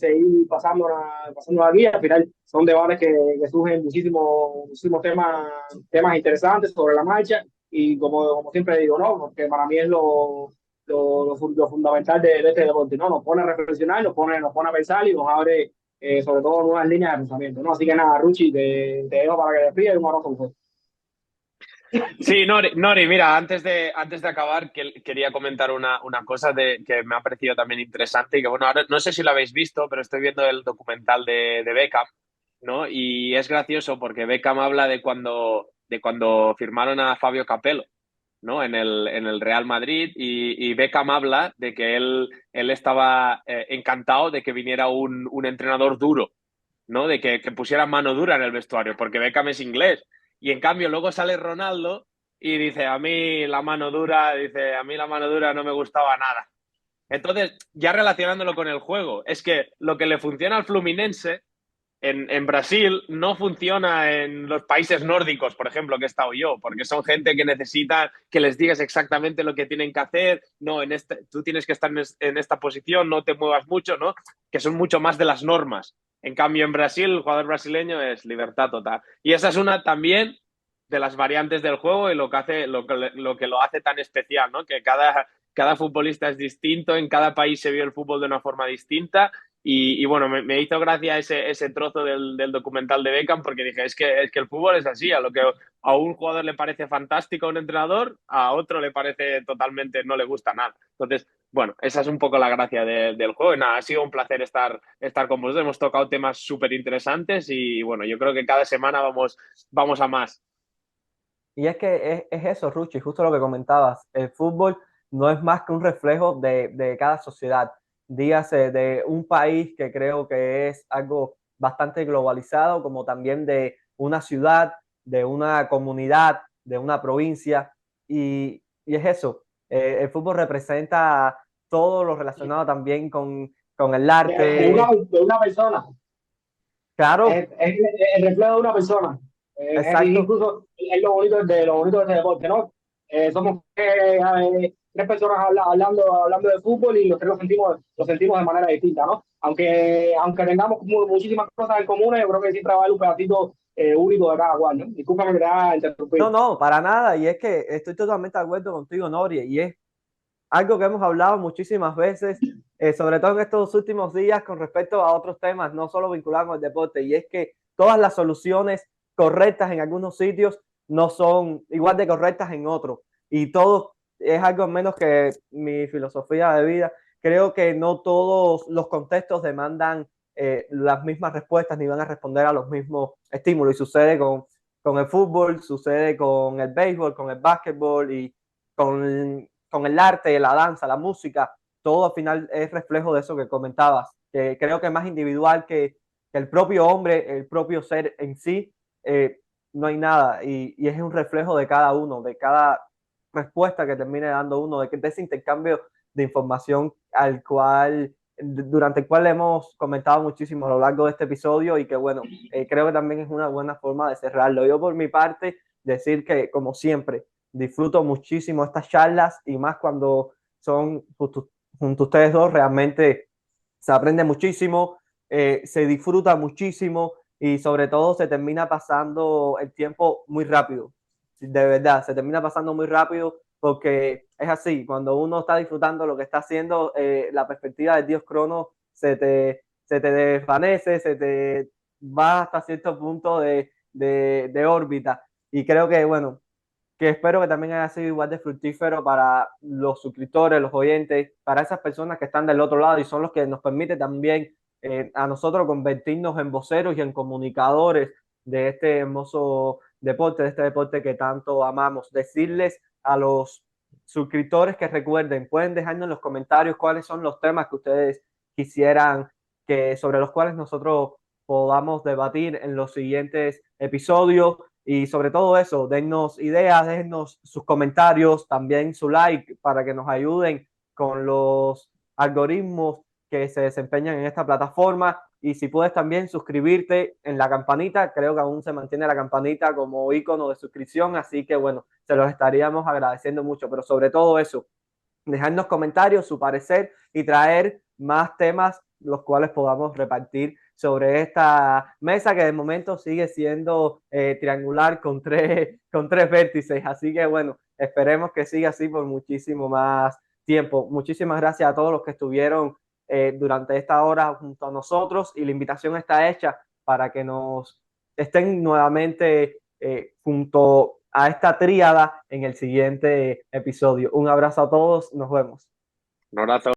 pasando aquí. Al final son debates que surgen muchísimos temas interesantes sobre la marcha y como siempre digo, ¿no? Porque para mí es lo fundamental de este deporte, ¿no? Nos pone a reflexionar, nos pone a pensar y nos abre sobre todo nuevas líneas de pensamiento, ¿no? Así que nada, Ruchi, te dejo para que despidas y un abrazo. Sí, Nori, mira, antes de acabar, quería comentar una cosa que me ha parecido también interesante y que, bueno, ahora no sé si lo habéis visto, pero estoy viendo el documental de Beckham, ¿no? Y es gracioso porque Beckham habla de cuando firmaron a Fabio Capello, ¿no? En el Real Madrid y Beckham habla de que él estaba encantado de que viniera un entrenador duro, ¿no? De que pusiera mano dura en el vestuario, porque Beckham es inglés. Y en cambio luego sale Ronaldo y dice, a mí la mano dura no me gustaba nada. Entonces, ya relacionándolo con el juego, es que lo que le funciona al Fluminense en Brasil no funciona en los países nórdicos, por ejemplo, que he estado yo, porque son gente que necesita que les digas exactamente lo que tienen que hacer, no, tú tienes que estar en esta posición, no te muevas mucho, ¿no? Que son mucho más de las normas. En cambio, en Brasil, el jugador brasileño es libertad total. Y esa es una también de las variantes del juego y lo que lo hace tan especial, ¿no? Que cada futbolista es distinto, en cada país se vio el fútbol de una forma distinta y bueno, me hizo gracia ese trozo del documental de Beckham porque dije, es que el fútbol es así, a lo que a un jugador le parece fantástico a un entrenador, a otro le parece totalmente, no le gusta nada. Entonces, bueno, esa es un poco la gracia del juego. Y nada, ha sido un placer estar con vosotros. Hemos tocado temas súper interesantes y bueno, yo creo que cada semana vamos a más. Y es que es eso, Ruchi, justo lo que comentabas. El fútbol no es más que un reflejo de cada sociedad. Dígase de un país que creo que es algo bastante globalizado, como también de una ciudad, de una comunidad, de una provincia. Y es eso. El fútbol representa todo lo relacionado también con el arte. De una persona. Claro, Es el reflejo de una persona. exacto. Incluso es lo bonito de este deporte, ¿no? Somos tres personas hablando de fútbol y los tres lo sentimos de manera distinta, ¿no? Aunque tengamos muchísimas cosas en común, yo creo que siempre va a haber un pedacito único de cada cual, ¿no? Discúlpame que te haya No, interrumpido. no, para nada. Y es que estoy totalmente de acuerdo contigo, Nori. Y es algo que hemos hablado muchísimas veces, sobre todo en estos últimos días con respecto a otros temas, no solo vinculados con el deporte. Y es que todas las soluciones correctas en algunos sitios no son igual de correctas en otros. Y todo es algo menos que mi filosofía de vida. Creo que no todos los contextos demandan las mismas respuestas ni van a responder a los mismos estímulos. Y sucede con el fútbol, sucede con el béisbol, con el básquetbol y con el arte, la danza, la música, todo al final es reflejo de eso que comentabas, que creo que es más individual que el propio hombre, el propio ser en sí, no hay nada y es un reflejo de cada uno, de cada respuesta que termine dando uno, de ese intercambio de información durante el cual hemos comentado muchísimo a lo largo de este episodio y que bueno, creo que también es una buena forma de cerrarlo. Yo por mi parte, decir que como siempre, disfruto muchísimo estas charlas y más cuando son junto a ustedes dos, realmente se aprende muchísimo, se disfruta muchísimo y sobre todo se termina pasando el tiempo muy rápido. De verdad, se termina pasando muy rápido porque es así, cuando uno está disfrutando lo que está haciendo, la perspectiva del dios Crono se te desvanece, se te va hasta cierto punto de órbita. Y creo que, bueno, que espero que también haya sido igual de fructífero para los suscriptores, los oyentes, para esas personas que están del otro lado y son los que nos permite también a nosotros convertirnos en voceros y en comunicadores de este hermoso deporte, de este deporte que tanto amamos. Decirles a los suscriptores que recuerden, pueden dejarnos en los comentarios cuáles son los temas que ustedes quisieran sobre los cuales nosotros podamos debatir en los siguientes episodios. Y sobre todo eso, dennos ideas, dennos sus comentarios, también su like para que nos ayuden con los algoritmos que se desempeñan en esta plataforma. Y si puedes también suscribirte en la campanita, creo que aún se mantiene la campanita como icono de suscripción, así que bueno, se los estaríamos agradeciendo mucho, pero sobre todo eso, dejarnos comentarios, su parecer y traer más temas los cuales podamos repartir sobre esta mesa que de momento sigue siendo triangular con tres vértices. Así que bueno, esperemos que siga así por muchísimo más tiempo. Muchísimas gracias a todos los que estuvieron durante esta hora junto a nosotros y la invitación está hecha para que nos estén nuevamente junto a esta tríada en el siguiente episodio. Un abrazo a todos, nos vemos. Un abrazo.